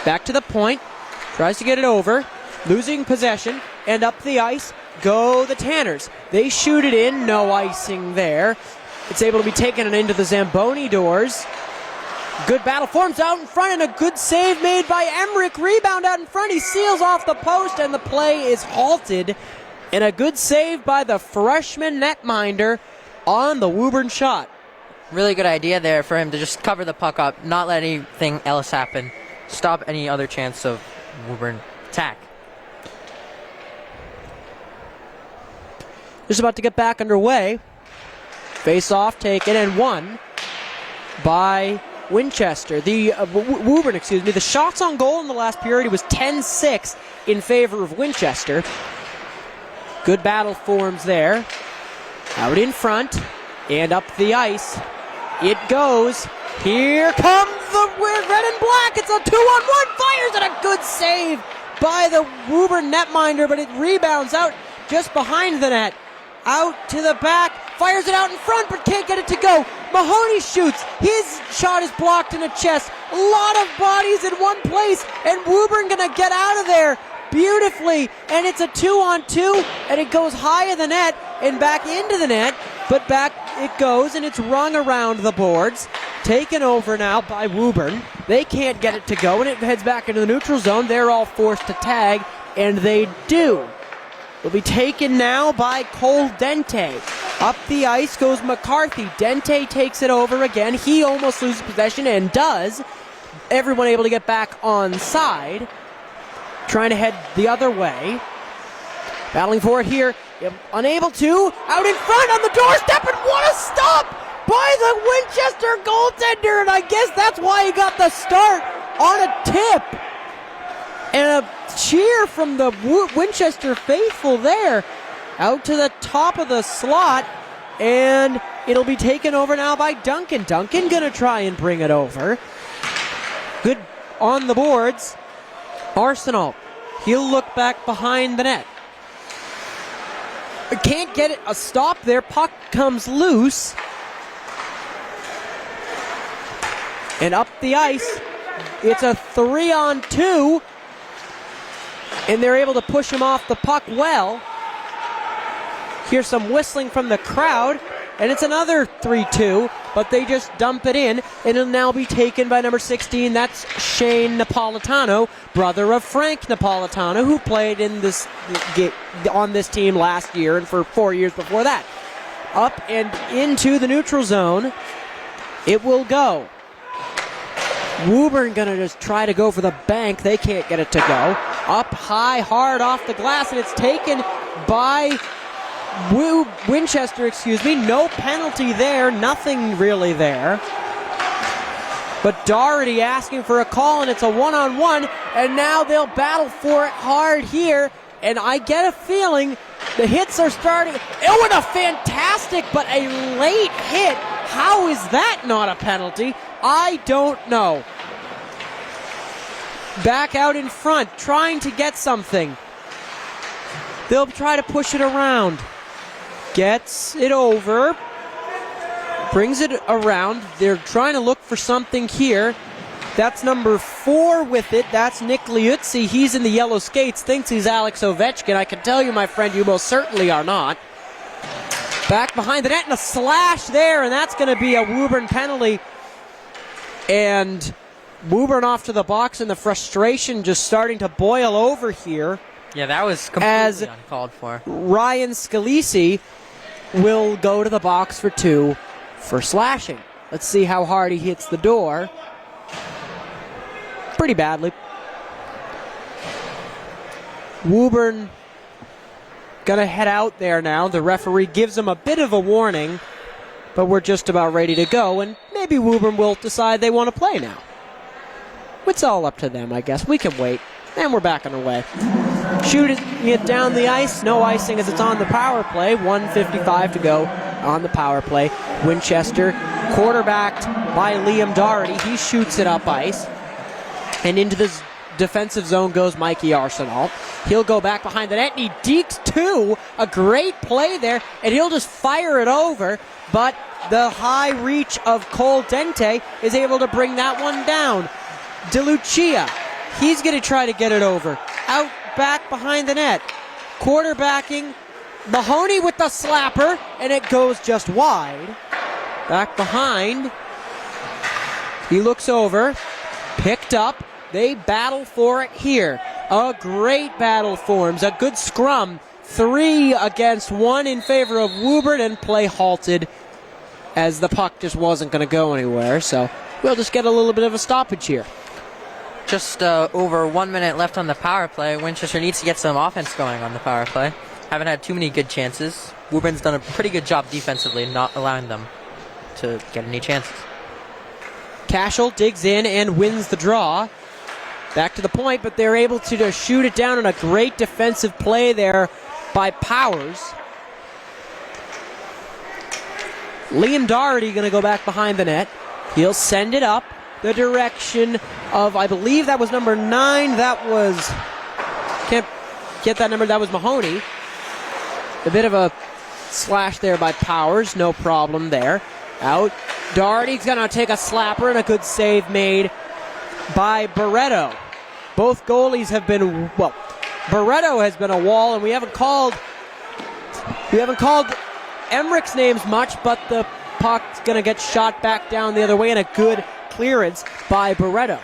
Back to the point. Tries to get it over. Losing possession. And up the ice go the Tanners. They shoot it in. No icing there. It's able to be taken into the Zamboni doors. Good battle forms out in front, and a good save made by Emmerich. Rebound out in front. He seals off the post, and the play is halted. And a good save by the freshman netminder on the Woburn shot. Really good idea there for him to just cover the puck up, not let anything else happen. Stop any other chance of Woburn attack. Just about to get back underway. Face off taken and won by Winchester. The Woburn, excuse me. The shots on goal in the last period was 10-6 in favor of Winchester. Good battle forms there. Out in front and up the ice. It goes. Here comes the red and black. It's a 2-on-1. Fires and a good save by the Woburn netminder, but it rebounds out just behind the net. Out to the back, fires it out in front, but can't get it to go. Mahoney shoots. His shot is blocked in the chest. A lot of bodies in one place, and Woburn gonna get out of there beautifully. And it's a 2-on-2, and it goes high of the net and back into the net, but back it goes, and it's rung around the boards. Taken over now by Woburn. They can't get it to go, and it heads back into the neutral zone. They're all forced to tag, and they do. Will be taken now by Cole Dente. Up the ice goes McCarthy. Dente takes it over again. He almost loses possession and does. Everyone able to get back on side. Trying to head the other way. Battling for it here. Unable to. Out in front on the doorstep, and what a stop by the Winchester goaltender. And I guess that's why he got the start on a tip. And a cheer from the Winchester faithful there. Out to the top of the slot. And it'll be taken over now by Duncan. Duncan gonna try and bring it over. Good on the boards. Arsenal. He'll look back behind the net. Can't get it. A stop there. Puck comes loose. And up the ice. It's a 3-on-2. And they're able to push him off the puck well. Here's some whistling from the crowd. And it's another 3-2. But they just dump it in. And it'll now be taken by number 16. That's Shane Napolitano, brother of Frank Napolitano, who played in this on this team last year and for 4 years before that. Up and into the neutral zone. It will go. Woburn gonna just try to go for the bank. They can't get it to go. Up high, hard off the glass, and it's taken by Winchester, excuse me. No penalty there, nothing really there. But Doherty asking for a call, and it's a 1-on-1, and now they'll battle for it hard here. And I get a feeling the hits are starting. Oh, and a fantastic, but a late hit. How is that not a penalty? I don't know. Back out in front, trying to get something. They'll try to push it around. Gets it over. Brings it around. They're trying to look for something here. That's number 4 with it. That's Nick Liuzzi. He's in the yellow skates. Thinks he's Alex Ovechkin. I can tell you, my friend, you most certainly are not. Back behind the net and a slash there, and that's going to be a Woburn penalty. And Woburn off to the box, and the frustration just starting to boil over here. Yeah, that was completely uncalled for. Ryan Scalisi will go to the box for 2 for slashing. Let's see how hard he hits the door. Pretty badly. Woburn gonna head out there now. The referee gives him a bit of a warning, but we're just about ready to go, and maybe Woburn will decide they want to play now. It's all up to them, I guess. We can wait. And we're back on our way. Shooting it down the ice. No icing as it's on the power play. 1:55 to go on the power play. Winchester, quarterbacked by Liam Doherty. He shoots it up ice and into the defensive zone goes Mikey Arsenal. He'll go back behind the net, and he dekes two. A great play there, and he'll just fire it over. But the high reach of Cole Dente is able to bring that one down. DeLucia, he's going to try to get it over. Out back behind the net. Quarterbacking, Mahoney with the slapper, and it goes just wide. Back behind. He looks over. Picked up. They battle for it here. A great battle forms. A good scrum. 3 against 1 in favor of Woburn, and play halted as the puck just wasn't going to go anywhere. So we'll just get a little bit of a stoppage here. Just over 1 minute left on the power play. Winchester needs to get some offense going on the power play. Haven't had too many good chances. Woburn's done a pretty good job defensively, not allowing them to get any chances. Cashel digs in and wins the draw. Back to the point, but they're able to just shoot it down, on a great defensive play there by Powers. Liam Doherty going to go back behind the net. He'll send it up the direction of, I believe that was number 9. That was, can't get that number, that was Mahoney. A bit of a slash there by Powers, no problem there. Out, Doherty's going to take a slapper, and a good save made by Barreto. Both goalies have been, well, Barreto has been a wall, and we haven't called Emmerich's names much, but the puck's going to get shot back down the other way, and a good clearance by Barreto.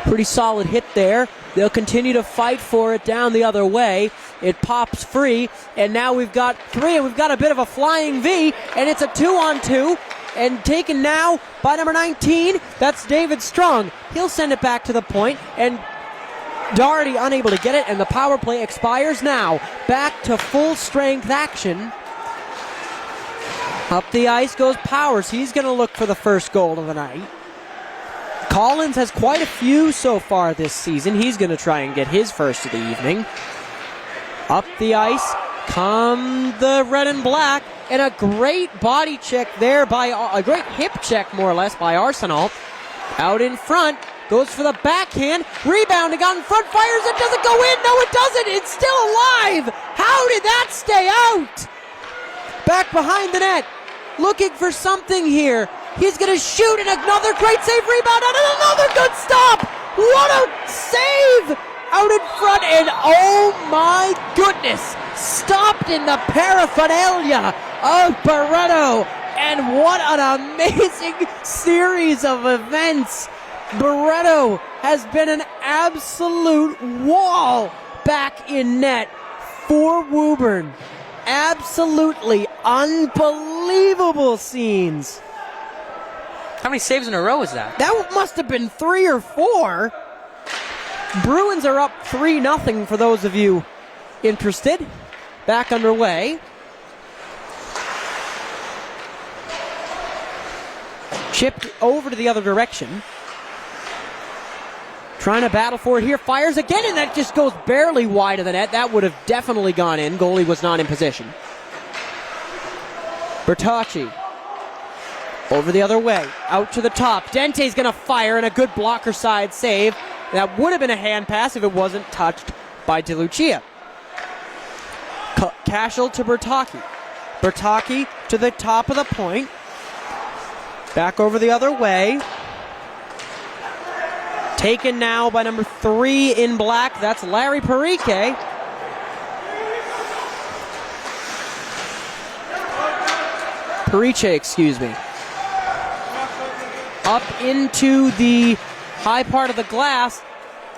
Pretty solid hit there. They'll continue to fight for it down the other way. It pops free, and now we've got 3, and we've got a bit of a flying V, and it's a 2-on-2, and taken now by number 19. That's David Strong. He'll send it back to the point, and Doherty unable to get it, and the power play expires now. Back to full strength action. Up the ice goes Powers. He's going to look for the first goal of the night. Collins has quite a few so far this season. He's going to try and get his first of the evening. Up the ice come the red and black, and a great body check there by, a great hip check more or less by Arsenal. Out in front, goes for the backhand, rebounding out in front, fires, it doesn't go in, no it doesn't, it's still alive! How did that stay out? Back behind the net, looking for something here. He's going to shoot, and another great save, rebound, and another good stop! What a save! Out in front, and oh my goodness, stopped in the paraphernalia of Barreto, and what an amazing series of events. Barreto has been an absolute wall back in net for Woburn. Absolutely unbelievable scenes. How many saves in a row is that? That must have been 3 or 4. Bruins are up 3-0 for those of you interested. Back underway. Chipped over to the other direction. Trying to battle for it here. Fires again, and that just goes barely wide of the net. That would have definitely gone in. Goalie was not in position. Bertocci. Over the other way. Out to the top. Dente's going to fire, and a good blocker side save. That would have been a hand pass if it wasn't touched by DeLucia. Cashel to Bertocchi. Bertocchi to the top of the point. Back over the other way. Taken now by number 3 in black. That's Larry Perique. Periche, excuse me. Up into the high part of the glass,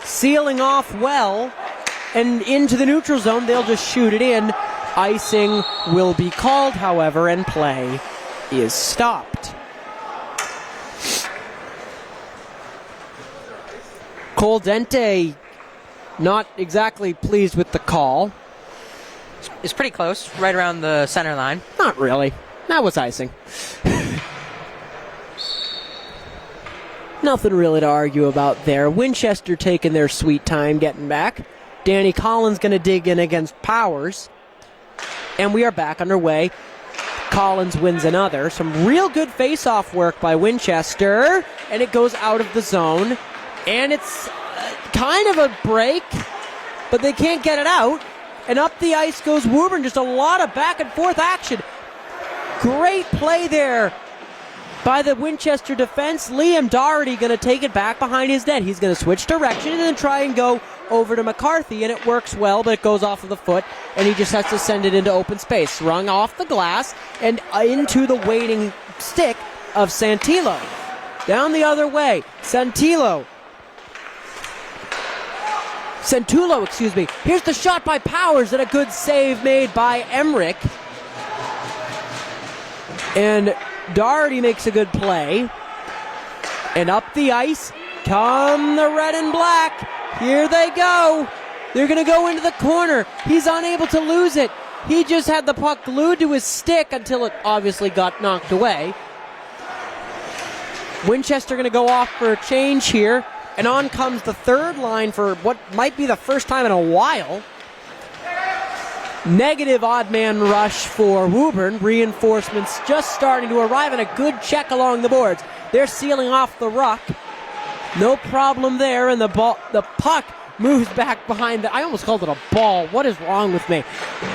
sealing off well, and into the neutral zone. They'll just shoot it in. Icing will be called, however, and play is stopped. Cole Dente not exactly pleased with the call. It's pretty close, right around the center line. Not really. That was icing. Nothing really to argue about there. Winchester taking their sweet time getting back. Danny Collins going to dig in against Powers. And we are back underway. Collins wins another. Some real good face-off work by Winchester, and it goes out of the zone. And it's kind of a break, but they can't get it out. And up the ice goes Woburn. Just a lot of back-and-forth action. Great play there by the Winchester defense. Liam Doherty going to take it back behind his net. He's going to switch direction and then try and go over to McCarthy, and it works well, but it goes off of the foot, and he just has to send it into open space. Rung off the glass and into the waiting stick of Santillo. Down the other way, Centulo, excuse me. Here's the shot by Powers and a good save made by Emmerich. And Doherty makes a good play. And up the ice come the red and black. Here they go. They're going to go into the corner. He's unable to lose it. He just had the puck glued to his stick until it obviously got knocked away. Winchester going to go off for a change here. And on comes the third line for what might be the first time in a while. Negative odd man rush for Woburn. Reinforcements just starting to arrive, and a good check along the boards. They're sealing off the ruck. No problem there, and the puck moves back behind I almost called it a ball. What is wrong with me?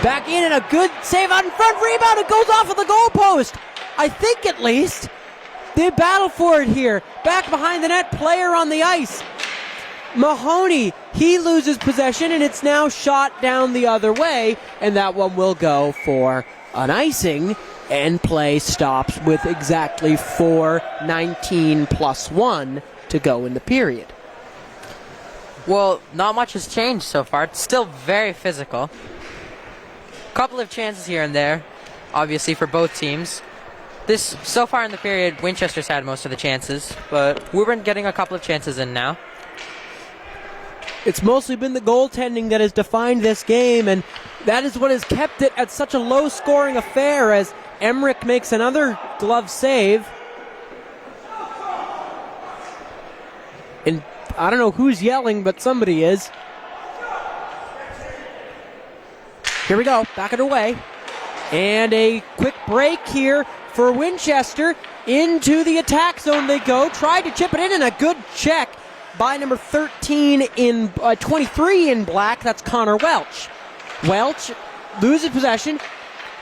Back in, and a good save on front rebound. It goes off of the goalpost. I think at least. They battle for it here. Back behind the net, player on the ice. Mahoney, he loses possession, and it's now shot down the other way, and that one will go for an icing, and play stops with exactly 4:19 plus 1 to go in the period. Well, not much has changed so far. It's still very physical. Couple of chances here and there, obviously, for both teams. So far in the period, Winchester's had most of the chances, but Woburn getting a couple of chances in now. It's mostly been the goaltending that has defined this game, and that is what has kept it at such a low-scoring affair as Emmerich makes another glove save. And I don't know who's yelling, but somebody is. Here we go, back underway. And a quick break here for Winchester. Into the attack zone they go. Tried to chip it in, and a good check by number 13 in 23 in black. That's Connor Welch. Welch loses possession.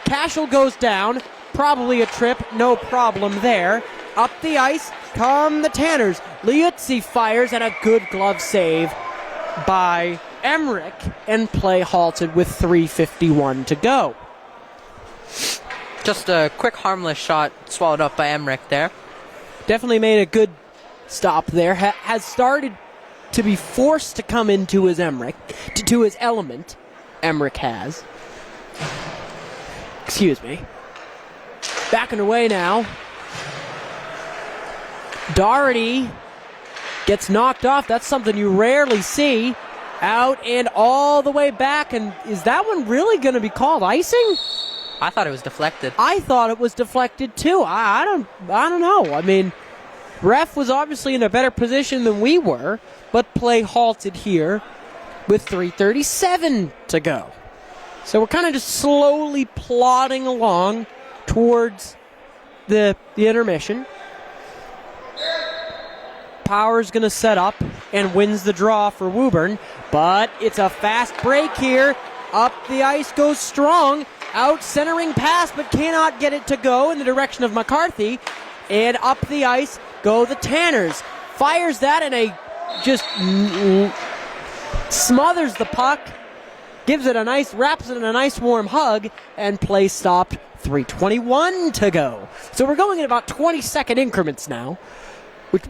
Cashel goes down. Probably a trip. No problem there. Up the ice come the Tanners. Liuzzi fires, and a good glove save by Emmerich, and play halted with 3:51 to go. Just a quick harmless shot swallowed up by Emmerich there. Definitely made a good stop there. Has started to be forced to come into his to his element. Emmerich has. Excuse me. Back underway now. Doherty gets knocked off. That's something you rarely see. Out and all the way back. And is that one really going to be called icing? I thought it was deflected. I thought it was deflected too. I don't know. I mean, ref was obviously in a better position than we were, but play halted here with 3:37 to go. So we're kind of just slowly plodding along towards the intermission. Power's going to set up and wins the draw for Woburn, but it's a fast break here. Up the ice goes Strong. Out centering pass, but cannot get it to go in the direction of McCarthy. And up the ice go the Tanners. Fires that, and just smothers the puck. Wraps it in a nice warm hug, and play stopped. 3:21 to go. So we're going in about 20-second increments now,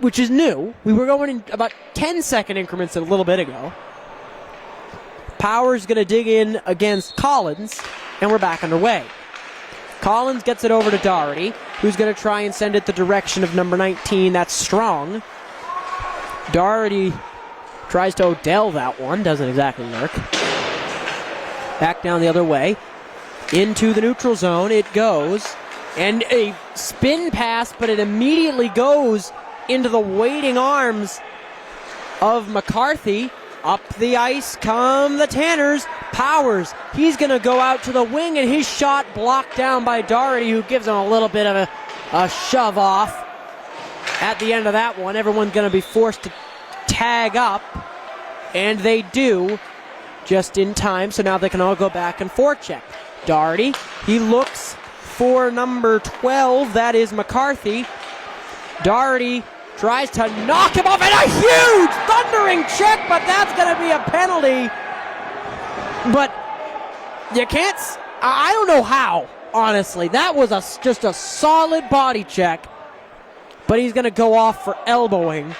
which is new. We were going in about 10-second increments a little bit ago. Power's going to dig in against Collins, and we're back underway. Collins gets it over to Doherty, who's going to try and send it the direction of number 19. That's Strong. Doherty tries to Odell that one. Doesn't exactly work. Back down the other way. Into the neutral zone it goes. And a spin pass, but it immediately goes into the waiting arms of McCarthy. Up the ice come the Tanners. Powers, he's going to go out to the wing, and his shot blocked down by Doherty, who gives him a little bit of a shove off. At the end of that one, everyone's going to be forced to tag up, and they do just in time, so now they can all go back and forecheck. Doherty, he looks for number 12, that is McCarthy. Doherty tries to knock him off, and a huge thundering check, but that's going to be a penalty. But you can't, I don't know how, honestly. That was just a solid body check, but he's going to go off for elbowing.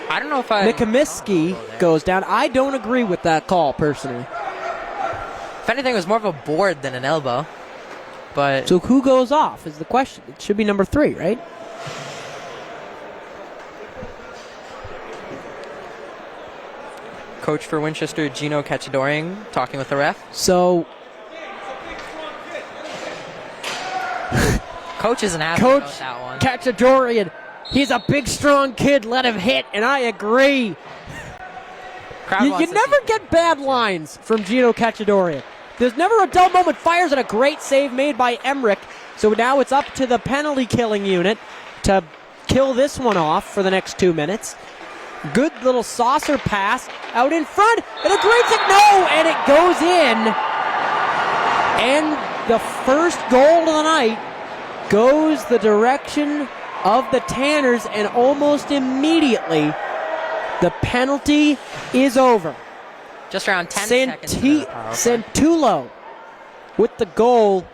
I don't know if I... Mikamiski goes down. I don't agree with that call, personally. If anything, it was more of a board than an elbow. But So who goes off is the question. It should be number 3, right? coach for Winchester, Gino Cacciadorian, talking with the ref. So Coach isn't happy Coach about that one. Cacciadorian, he's a big, strong kid. Let him hit, and I agree. Crowd You wants to never see- get bad lines from Gino Cacciadorian. There's never a dull moment. Fires and a great save made by Emmerich. So now it's up to the penalty killing unit to kill this one off for the next 2 minutes. Good little saucer pass out in front, and a great save. No, and it goes in. And the first goal of the night goes the direction of the Tanners, and almost immediately the penalty is over. Just around 10 seconds. into the power play. Santulo with the goal.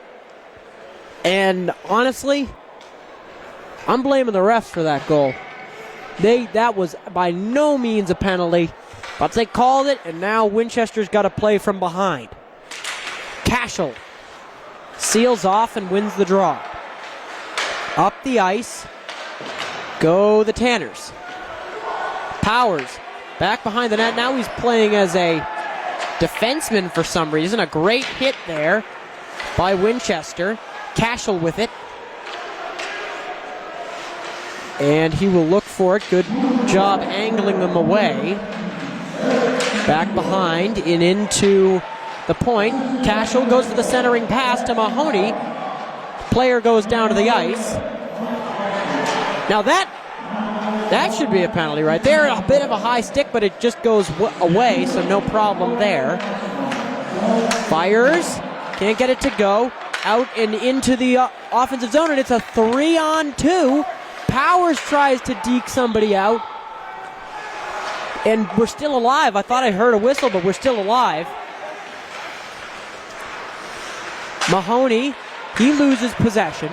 And honestly, I'm blaming the refs for that goal. That was by no means a penalty, but they called it, and now Winchester's got to play from behind. Cashel seals off and wins the draw. Up the ice go the Tanners. Powers back behind the net. Now he's playing as a defenseman for some reason. A great hit there by Winchester. Cashel with it. And he will look for it. Good job angling them away. Back behind and into the point. Cashel goes for the centering pass to Mahoney. Player goes down to the ice. Now that should be a penalty right there. A bit of a high stick, but it just goes away, so no problem there. Fires. Can't get it to go. Out and into the offensive zone, and it's a 3-on-2. Powers tries to deke somebody out. And we're still alive. I thought I heard a whistle, but we're still alive. Mahoney, he loses possession.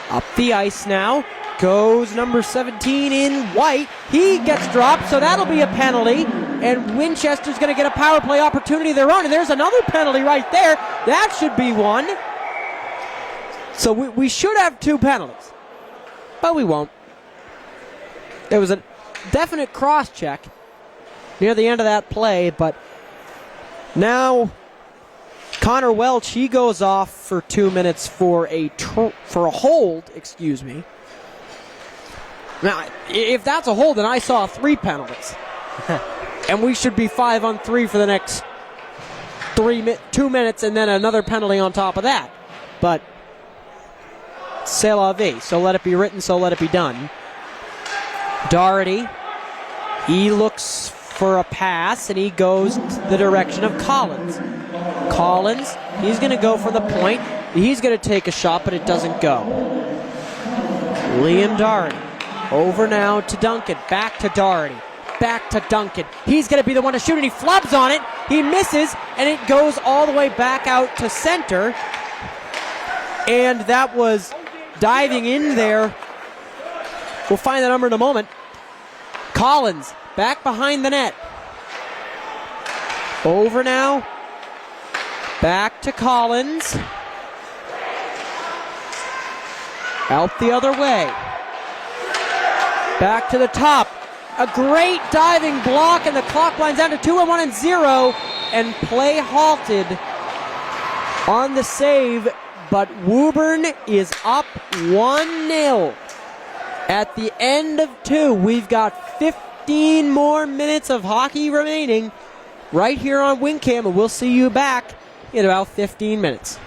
Up the ice now. Goes number 17 in white. He gets dropped, so that'll be a penalty. And Winchester's going to get a power play opportunity of their own. And there's another penalty right there. That should be one. So we should have 2 penalties. But we won't. There was a definite cross-check near the end of that play, but now Connor Welch, he goes off for 2 minutes for a hold, excuse me. Now, if that's a hold, then I saw 3 penalties. And we should be 5-on-3 for the next 2 minutes, and then another penalty on top of that. But c'est la vie. So let it be written, so let it be done. Doherty, he looks for a pass, and he goes the direction of Collins. Collins, he's going to go for the point. He's going to take a shot, but it doesn't go. Liam Doherty, over now to Duncan. Back to Doherty. Back to Duncan. He's going to be the one to shoot, and he flubs on it. He misses, and it goes all the way back out to center. And that was diving in there. We'll find the number in a moment. Collins, back behind the net. Over now. Back to Collins. Out the other way. Back to the top. A great diving block, and the clock lines down to 2-1-0, and play halted on the save, but Woburn is up 1-0. At the end of 2, we've got 15 more minutes of hockey remaining right here on WinCam, and we'll see you back in about 15 minutes.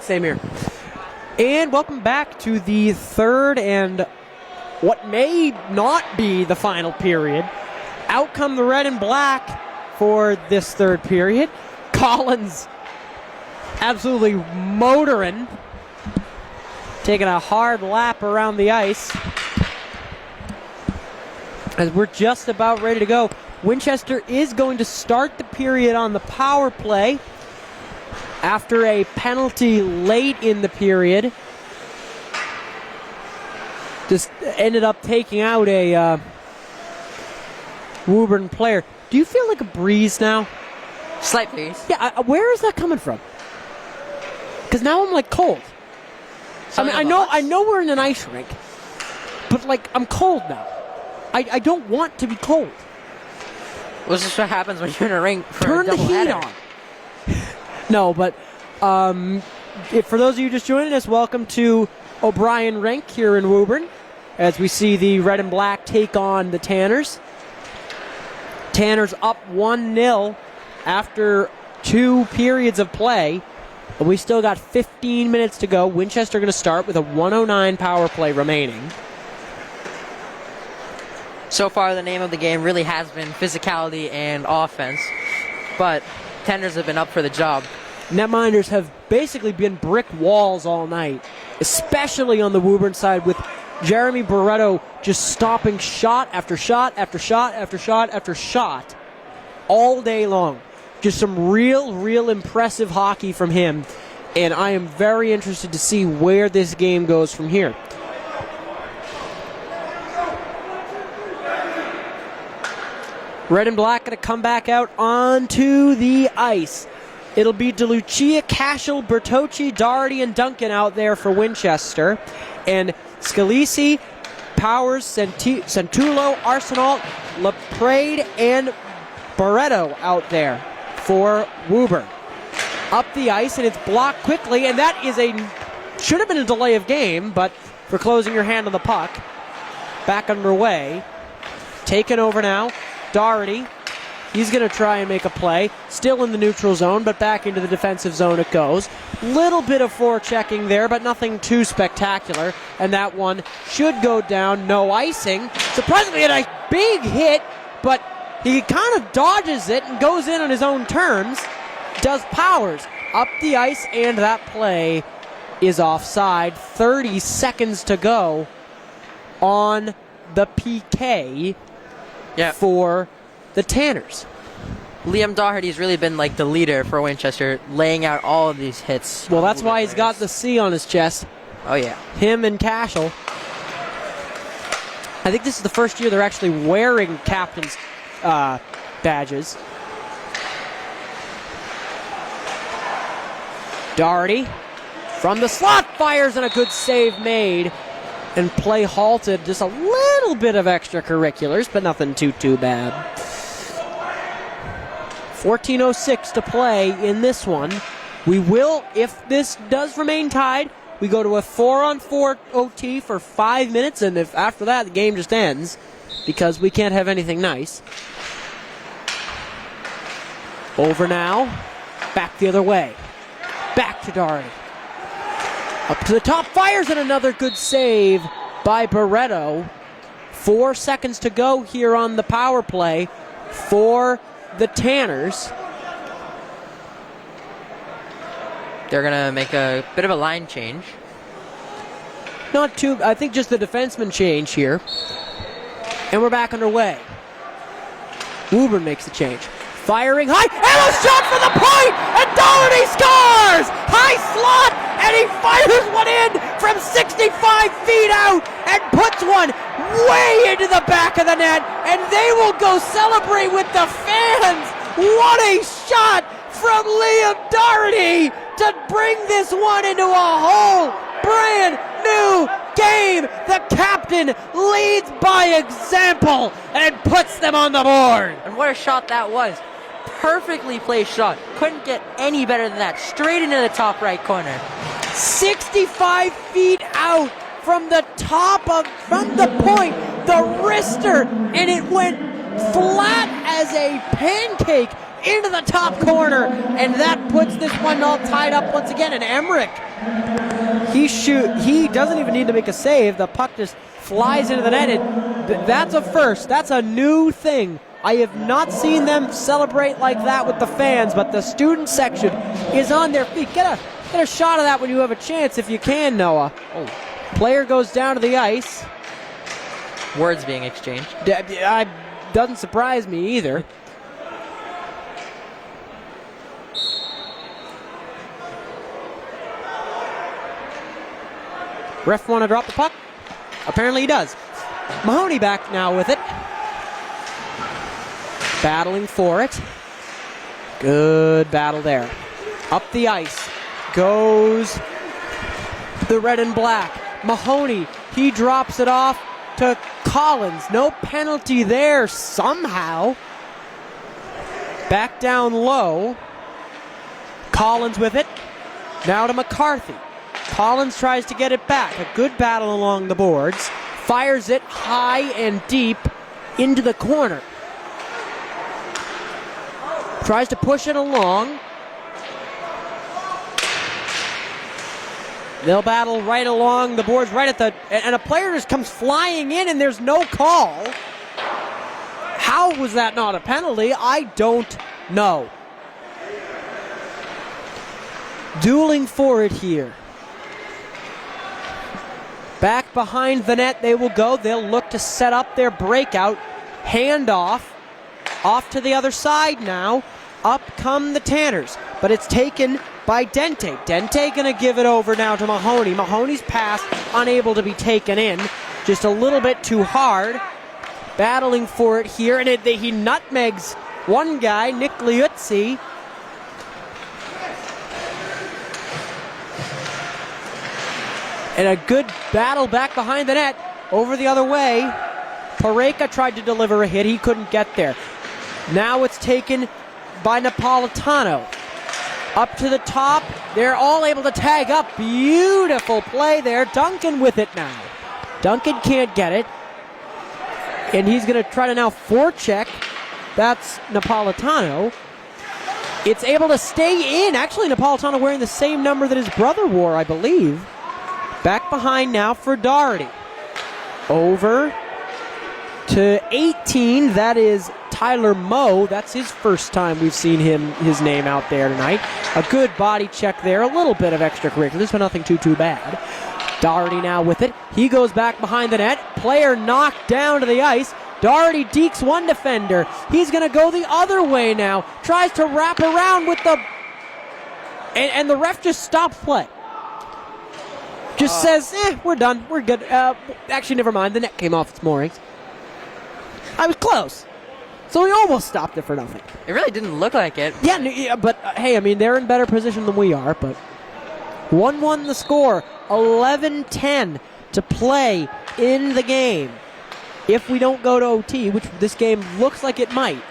same here. And welcome back to the third and what may not be the final period. Out come the red and black for this third period. Collins absolutely motoring, taking a hard lap around the ice. As we're just about ready to go, Winchester is going to start the period on the power play after a penalty late in the period. Just ended up taking out a Woburn player. Do you feel like a breeze now? Slight breeze. Yeah, where is that coming from? Because now I'm like cold. I know we're in an ice rink, but like I'm cold now. I don't want to be cold. Well, this is what happens when you're in a rink for Turn a the heat doubleheader. on. No, but for those of you just joining us, welcome to O'Brien Rink here in Woburn, as we see the red and black take on the Tanners. Tanners up 1-0 after 2 periods of play. And we still got 15 minutes to go. Winchester going to start with a 1:09 power play remaining. So far, the name of the game really has been physicality and offense, but Tanners have been up for the job. Netminders have basically been brick walls all night, especially on the Woburn side, with Jeremy Barretto just stopping shot after shot after shot after shot after shot all day long. Just some real impressive hockey from him, and I am very interested to see where this game goes from here. Red and black going to come back out onto the ice. It'll be DeLucia, Cashel, Bertocci, Doherty, and Duncan out there for Winchester. And Scalisi, Powers, Centulo, Arsenal, LaPrade, and Barretto out there for Woburn. Up the ice, and it's blocked quickly, and that is should have been a delay of game, but for closing your hand on the puck. Back underway. Taken over now. Doherty, he's going to try and make a play. Still in the neutral zone, but back into the defensive zone it goes. Little bit of forechecking there, but nothing too spectacular. And that one should go down. No icing. Surprisingly, a nice big hit, but he kind of dodges it and goes in on his own terms. Does Powers up the ice, and that play is offside. 30 seconds to go on the PK. Yeah. For the Tanners. Liam Doherty's really been like the leader for Winchester, laying out all of these hits. Well, that's why he's got the C on his chest. Oh, yeah. Him and Cashel. I think this is the first year they're actually wearing captain's badges. Doherty from the slot fires, and a good save made. And play halted. Just a little bit of extracurriculars, but nothing too bad. 14:06 to play in this one. We will, if this does remain tied, we go to a 4-on-4 OT for 5 minutes, and if after that the game just ends, because we can't have anything nice. Over now. Back the other way. Back to Doherty. Up to the top, fires, and another good save by Barretto. 4 seconds to go here on the power play for the Tanners. They're going to make a bit of a line change. Not too, I think just the defenseman change here. And we're back underway. Woburn makes the change. Firing high, and a shot for the point, and Doherty scores! High slot, and he fires one in from 65 feet out and puts one way into the back of the net, and they will go celebrate with the fans. What a shot from Liam Doherty to bring this one into a whole brand new game. The captain leads by example and puts them on the board. And what a shot that was. Perfectly placed shot. Couldn't get any better than that. Straight into the top right corner. 65 feet out from the point, the wrister, and it went flat as a pancake into the top corner, and that puts this one all tied up once again. And Emmerich He doesn't even need to make a save. The puck just flies into the net. That's a first. That's a new thing. I have not seen them celebrate like that with the fans, but the student section is on their feet. Get a shot of that when you have a chance if you can, Noah. Oh. Player goes down to the ice. Words being exchanged. Doesn't surprise me either. Ref want to drop the puck? Apparently he does. Mahoney back now with it. Battling for it. Good battle there. Up the ice goes the red and black. Mahoney, he drops it off to Collins. No penalty there somehow. Back down low. Collins with it. Now to McCarthy. Collins tries to get it back. A good battle along the boards. Fires it high and deep into the corner. Tries to push it along. They'll battle right along the boards, right at the... And a player just comes flying in and there's no call. How was that not a penalty? I don't know. Dueling for it here. Back behind the net they will go. They'll look to set up their breakout. Handoff. Off to the other side now. Up come the Tanners. But it's taken by Dente. Dente going to give it over now to Mahoney. Mahoney's pass unable to be taken in. Just a little bit too hard. Battling for it here. And he nutmegs one guy, Nick Liuzzi. And a good battle back behind the net. Over the other way. Pareka tried to deliver a hit. He couldn't get there. Now it's taken by Napolitano. Up to the top. They're all able to tag up. Beautiful play there. Duncan with it now. Duncan can't get it. And he's going to try to now forecheck. That's Napolitano. It's able to stay in. Actually, Napolitano wearing the same number that his brother wore, I believe. Back behind now for Doherty. Over to 18. That is Tyler Moe. That's his first time we've seen his name out there tonight. A good body check there. A little bit of extracurriculars, but nothing too bad. Doherty now with it. He goes back behind the net. Player knocked down to the ice. Doherty dekes one defender. He's going to go the other way now. Tries to wrap around with the... And the ref just stops play. Just says, we're done. We're good. Actually, never mind. The net came off its moorings. I was close. So we almost stopped it for nothing. It really didn't look like it. Yeah, but hey, I mean, they're in better position than we are, but 1-1 the score. 11-10 to play in the game. If we don't go to OT, which this game looks like it might.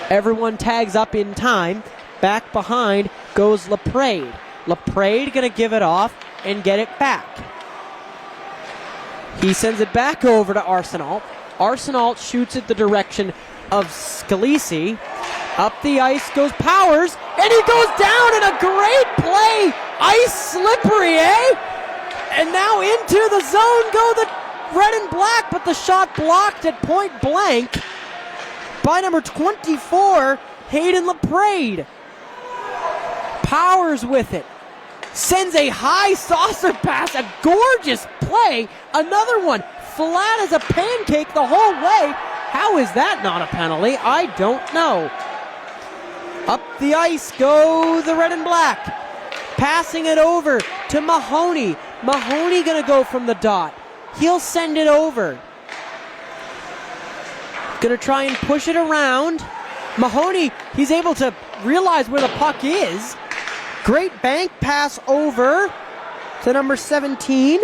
Everyone tags up in time. Back behind goes LaPrade. LaPrade going to give it off and get it back. He sends it back over to Arsenault. Arsenault shoots it the direction of Scalisi. Up the ice goes Powers, and he goes down in a great play. Ice slippery, eh? And now into the zone go the red and black, but the shot blocked at point blank by number 24, Hayden LaPrade. Powers with it. Sends a high saucer pass, a gorgeous play. Another one, flat as a pancake the whole way. How is that not a penalty? I don't know. Up the ice go the red and black. Passing it over to Mahoney. Mahoney gonna go from the dot. He'll send it over. Gonna try and push it around. Mahoney, he's able to realize where the puck is. Great bank pass over to number 17.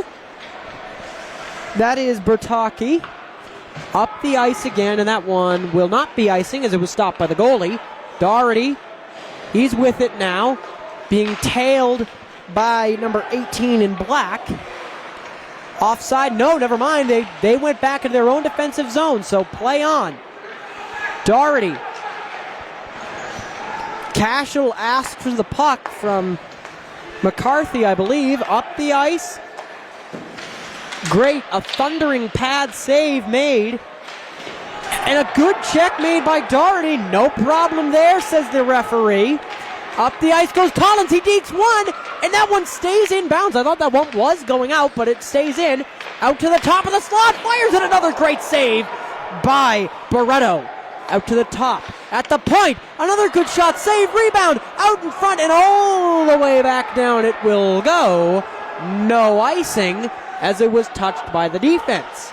That is Bertocchi. Up the ice again, and that one will not be icing as it was stopped by the goalie. Doherty, he's with it now, being tailed by number 18 in black. Offside, no, never mind. They went back into their own defensive zone, so play on. Doherty. Cashel asks for the puck from McCarthy, I believe, up the ice. Great, a thundering pad save made. And a good check made by Doherty. No problem there, says the referee. Up the ice goes Collins. He dekes one, and that one stays in bounds. I thought that one was going out, but it stays in. Out to the top of the slot. Fires it. Another great save by Barreto. Out to the top. At the point. Another good shot. Save. Rebound. Out in front and all the way back down it will go. No icing as it was touched by the defense.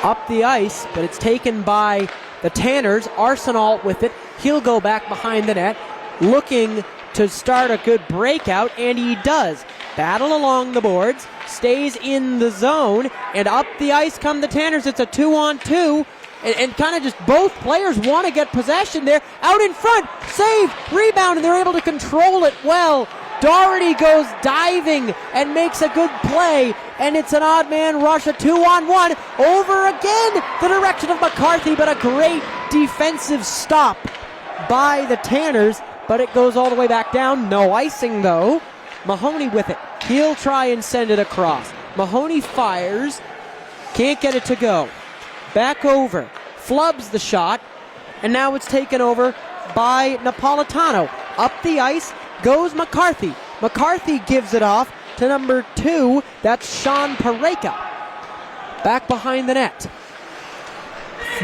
Up the ice, but it's taken by the Tanners. Arsenault with it. He'll go back behind the net, looking to start a good breakout, and he does. Battle along the boards, stays in the zone, and up the ice come the Tanners. It's a 2-on-2, and kind of just both players want to get possession there. Out in front, save, rebound, and they're able to control it well. Doherty goes diving and makes a good play, and it's an odd man rush, a 2-on-1, over again the direction of McCarthy, but a great defensive stop by the Tanners, but it goes all the way back down. No icing though. Mahoney with it. He'll try and send it across. Mahoney fires, can't get it to go. Back over, flubs the shot, and now it's taken over by Napolitano. Up the ice goes McCarthy. McCarthy gives it off to number 2. That's Sean Pareka. Back behind the net.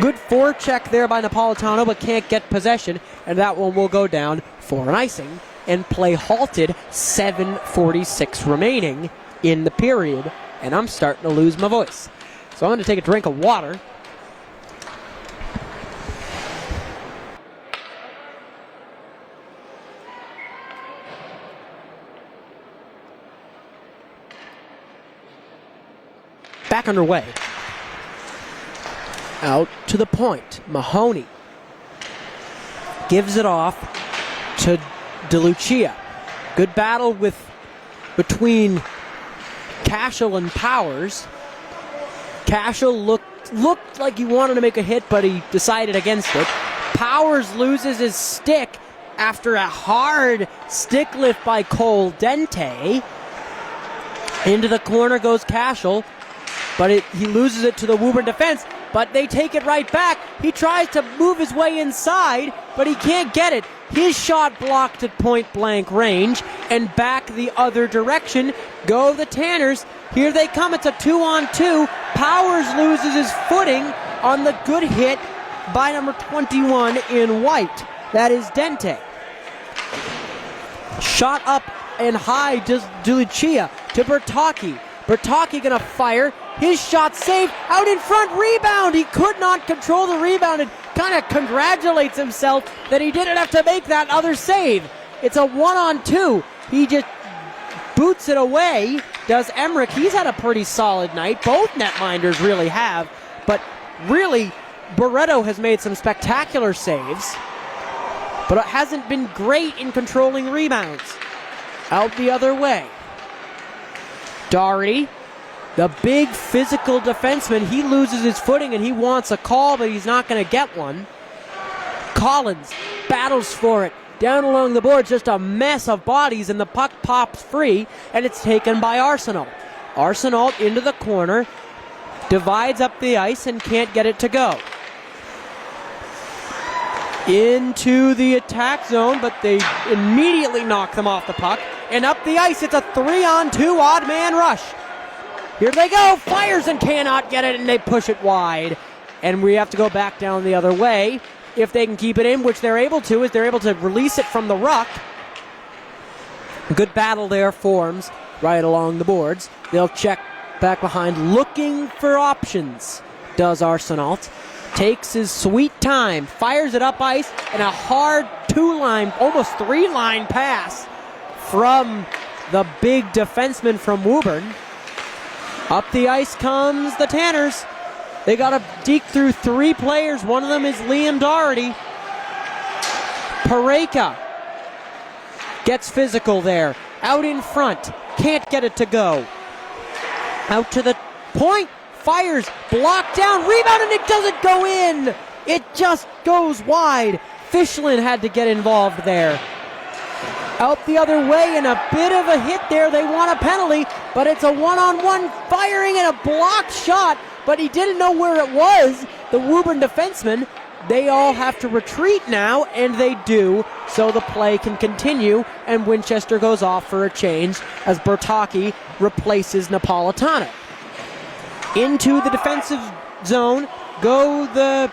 Good forecheck there by Napolitano, but can't get possession, and that one will go down for an icing and play halted. 7:46 remaining in the period, and I'm starting to lose my voice. So I'm going to take a drink of water. Back underway. Out to the point. Mahoney gives it off to DeLucia. Good battle between Cashel and Powers. Cashel looked like he wanted to make a hit, but he decided against it. Powers loses his stick after a hard stick lift by Cole Dente. Into the corner goes Cashel, but he loses it to the Woburn defense, but they take it right back. He tries to move his way inside, but he can't get it. His shot blocked at point-blank range, and back the other direction go the Tanners. Here they come. It's a 2-on-2. Powers loses his footing on the good hit by number 21 in white. That is Dente. Shot up and high, DeLucia to Bertocchi. Bertocchi gonna fire. His shot saved. Out in front, rebound. He could not control the rebound and kind of congratulates himself that he didn't have to make that other save. It's a 1-on-2. He just boots it away. Does Emmerich. He's had a pretty solid night. Both netminders really have. But really, Barreto has made some spectacular saves, but it hasn't been great in controlling rebounds. Out the other way. Doherty, the big physical defenseman, he loses his footing and he wants a call, but he's not going to get one. Collins battles for it. Down along the board, just a mess of bodies, and the puck pops free, and it's taken by Arsenault. Arsenault into the corner, divides up the ice and can't get it to go. Into the attack zone, but they immediately knock them off the puck. And up the ice, it's a 3-on-2 odd man rush. Here they go, fires and cannot get it, and they push it wide. And we have to go back down the other way. If they can keep it in, which they're able to, is they're able to release it from the ruck. Good battle there forms right along the boards. They'll check back behind, looking for options, does Arsenault. Takes his sweet time, fires it up ice, and a hard 2-line, almost 3-line pass from the big defenseman from Woburn. Up the ice comes the Tanners. They got to deke through 3 players. One of them is Liam Doherty. Pareka gets physical there. Out in front. Can't get it to go. Out to the point. Fires. Blocked down. Rebound, and it doesn't go in. It just goes wide. Fischlin had to get involved there. Out the other way, and a bit of a hit there. They want a penalty, but it's a one-on-one firing and a blocked shot, but he didn't know where it was, the Woburn defenseman. They all have to retreat now, and they do, so the play can continue, and Winchester goes off for a change as Bertocchi replaces Napolitano. Into the defensive zone go the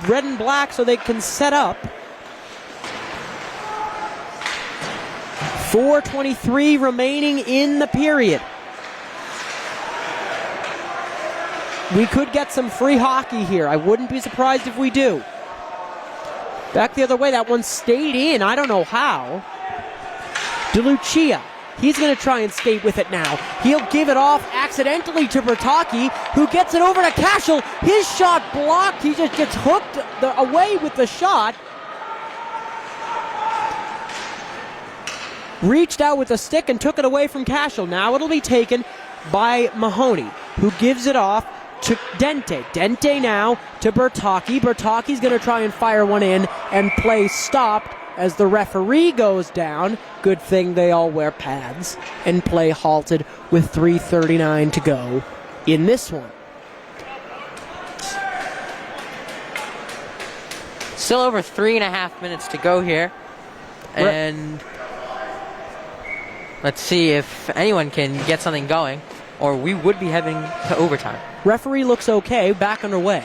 red and black so they can set up. 4:23 remaining in the period. We could get some free hockey here. I wouldn't be surprised if we do. Back the other way, that one stayed in. I don't know how. DeLucia, he's going to try and skate with it now. He'll give it off accidentally to Bertocchi, who gets it over to Cashel. His shot blocked. He just gets hooked away with the shot. Reached out with a stick and took it away from Cashel. Now it'll be taken by Mahoney, who gives it off to Dente. Dente now to Bertocchi. Bertocchi's going to try and fire one in, and play stopped as the referee goes down. Good thing they all wear pads. And play halted with 3:39 to go in this one. Still over 3.5 minutes to go here. And let's see if anyone can get something going, or we would be heading to overtime. Referee looks okay, back underway.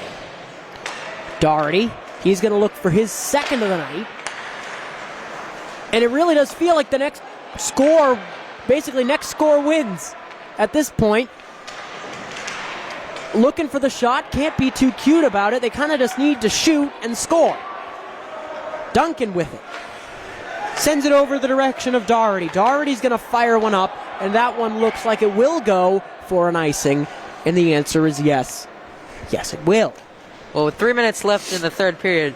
Doherty, he's going to look for his second of the night. And it really does feel like the next score, basically next score wins at this point. Looking for the shot, can't be too cute about it. They kind of just need to shoot and score. Duncan with it. Sends it over the direction of Doherty. Doherty's going to fire one up, and that one looks like it will go for an icing. And the answer is yes. Yes, it will. Well, with 3 minutes left in the third period,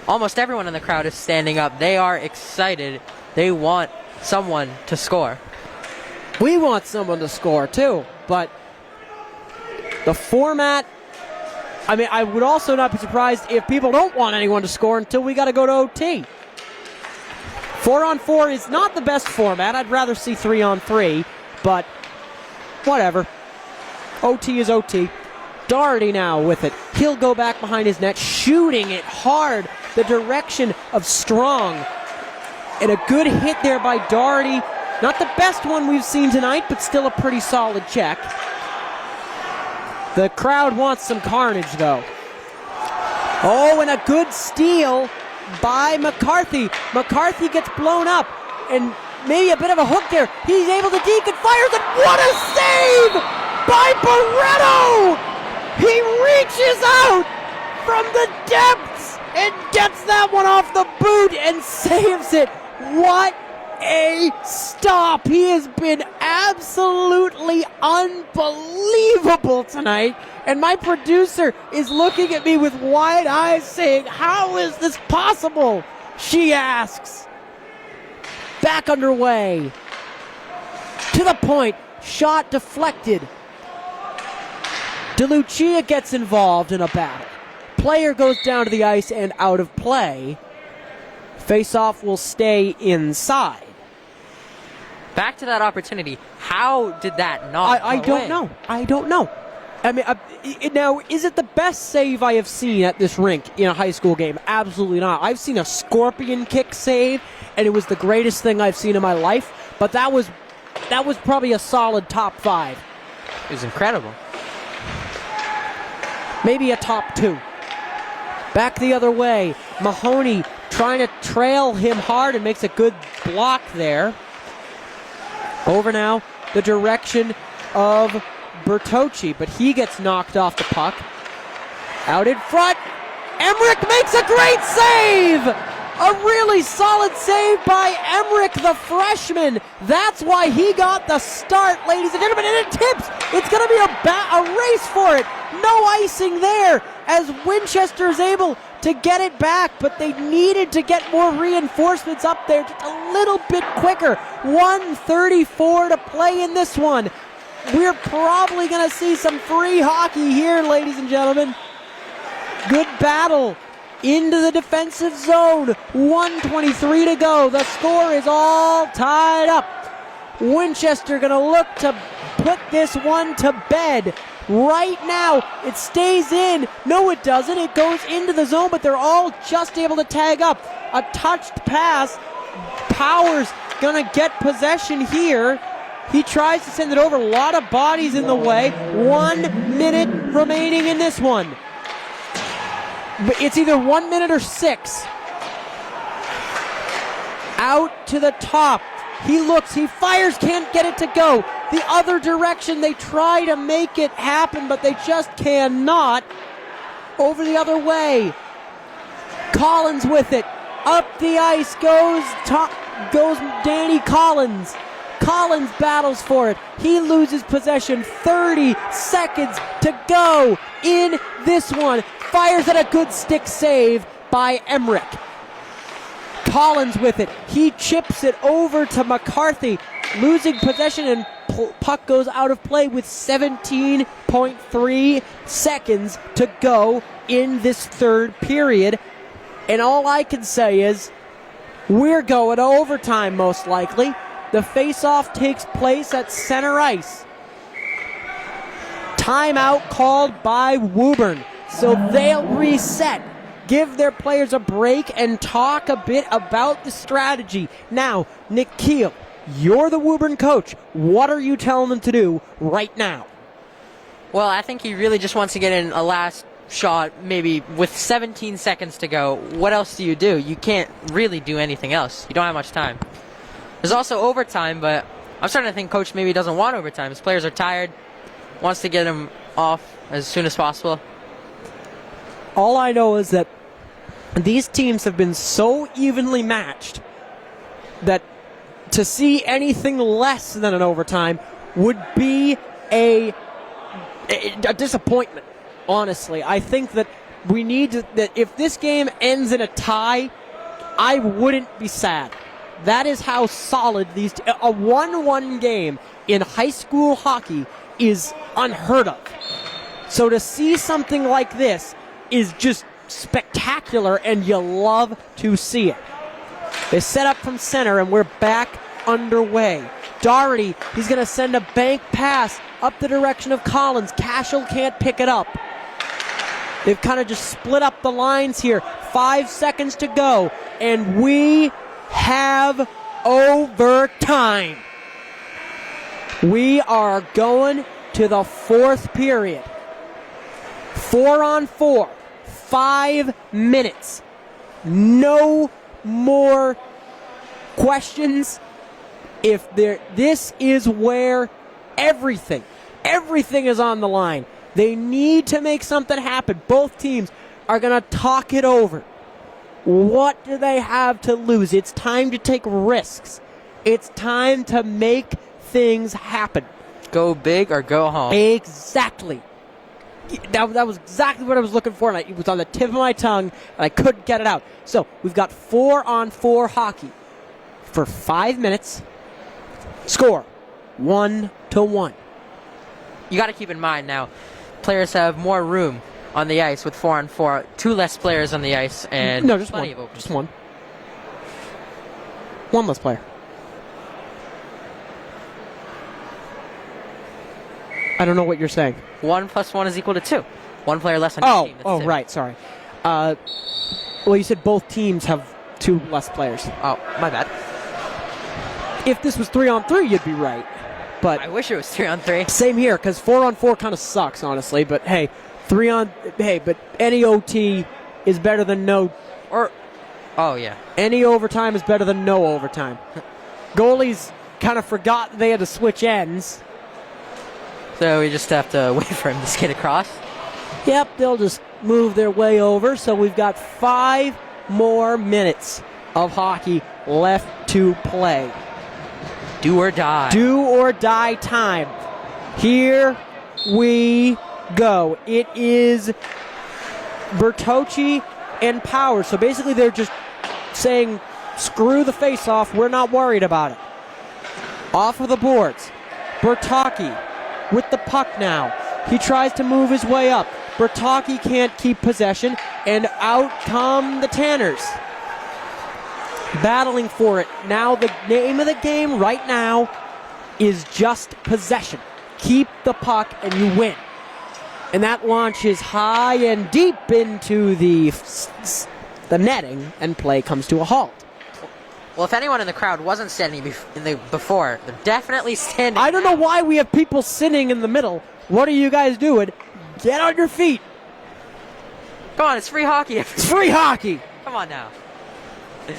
almost everyone in the crowd is standing up. They are excited. They want someone to score. We want someone to score, too. But the format, I mean, I would also not be surprised if people don't want anyone to score until we got to go to OT. 4-on-4 is not the best format. I'd rather see 3-on-3, but whatever. OT is OT. Doherty now with it. He'll go back behind his net, shooting it hard the direction of Strong. And a good hit there by Doherty. Not the best one we've seen tonight, but still a pretty solid check. The crowd wants some carnage, though. Oh, and a good steal by McCarthy. McCarthy gets blown up, and maybe a bit of a hook there. He's able to deke and fires it. What a save by Barreto! He reaches out from the depths and gets that one off the boot and saves it. What a stop. He has been absolutely unbelievable tonight. And my producer is looking at me with wide eyes saying, how is this possible? She asks. Back underway. To the point. Shot deflected. DeLucia gets involved in a battle. Player goes down to the ice and out of play. Face-off will stay inside. Back to that opportunity. How did that not I go don't in? know. I don't know. I mean, now, is it the best save I have seen at this rink in a high school game? Absolutely not. I've seen a scorpion kick save, and it was the greatest thing I've seen in my life, but that was probably a solid top 5. It was incredible. Maybe a top 2. Back the other way. Mahoney trying to trail him hard and makes a good block there. Over now, the direction of Bertocchi, but he gets knocked off the puck. Out in front, Emmerich makes a great save! A really solid save by Emmerich, the freshman. That's why he got the start, ladies and gentlemen, and it tips. It's going to be a race for it. No icing there as Winchester is able to get it back, but they needed to get more reinforcements up there just a little bit quicker. 1:34 to play in this one. We're probably going to see some free hockey here, ladies and gentlemen. Good battle into the defensive zone. 1:23 to go. The score is all tied up. Winchester going to look to put this one to bed. Right now, it stays in. No, it doesn't. It goes into the zone, but they're all just able to tag up. A touched pass. Powers going to get possession here. He tries to send it over. A lot of bodies in the way. 1 minute remaining in this one. But it's either 1 minute or 6. Out to the top. He looks, he fires, can't get it to go. The other direction, they try to make it happen, but they just cannot. Over the other way. Collins with it. Up the ice goes Danny Collins. Collins battles for it. He loses possession. 30 seconds to go in this one. Fires at a good stick save by Emmerich. Collins with it. He chips it over to McCarthy. Losing possession, and puck goes out of play with 17.3 seconds to go in this third period. And all I can say is we're going to overtime most likely. The face-off takes place at center ice. Timeout called by Woburn. So they'll reset, give their players a break, and talk a bit about the strategy. Now, Nick Keel, you're the Woburn coach. What are you telling them to do right now? Well, I think he really just wants to get in a last shot, maybe with 17 seconds to go. What else do? You can't really do anything else. You don't have much time. There's also overtime, but I'm starting to think coach maybe doesn't want overtime. His players are tired, wants to get them off as soon as possible. All I know is that these teams have been so evenly matched that to see anything less than an overtime would be a disappointment, honestly. I think that we need to, that if this game ends in a tie, I wouldn't be sad. That is how solid a 1-1 game in high school hockey is unheard of. So to see something like this is just spectacular, and you love to see it. They set up from center, and we're back underway. Doherty, he's going to send a bank pass up the direction of Collins. Cashel can't pick it up. They've kind of just split up the lines here. 5 seconds to go, and we have overtime. We are going to the fourth period. 4-on-4. 5 minutes. No more questions. This is where everything is on the line. They need to make something happen. Both teams are going to talk it over. What do they have to lose? It's time to take risks. It's time to make things happen. Go big or go home. Exactly. That was exactly what I was looking for, and it was on the tip of my tongue, and I couldn't get it out. So we've got 4-on-4 hockey for 5 minutes. Score 1-1. You got to keep in mind now, players have more room on the ice with 4-on-4. 2 less players on the ice, and no, just plenty one. of open. Just one. One less player. I don't know what you're saying. 1 + 1 is equal to 2. 1 player less on each team. That's 2. Right, sorry. Well, you said both teams have 2 less players. Oh, my bad. If this was 3-on-3, you'd be right. But I wish it was 3-on-3. Same here, because 4-on-4 kind of sucks, honestly. But hey, but any OT is better than no. Oh yeah. Any overtime is better than no overtime. Goalies kind of forgot they had to switch ends. So we just have to wait for him to skate across. Yep, they'll just move their way over. So we've got 5 more minutes of hockey left to play. Do or die. Do or die time. Here we go. It is Bertocci and Powers. So basically they're just saying, screw the face-off. We're not worried about it. Off of the boards. Bertocci with the puck now. He tries to move his way up. Bertocci can't keep possession. and out come the Tanners. Battling for it. Now the name of the game right now is just possession. Keep the puck and you win. And that launches high and deep into the netting, and play comes to a halt. Well, if anyone in the crowd wasn't standing before, they're definitely standing. I don't know why we have people sitting in the middle. What are you guys doing? Get on your feet. Come on, it's free hockey. It's free hockey. Come on now.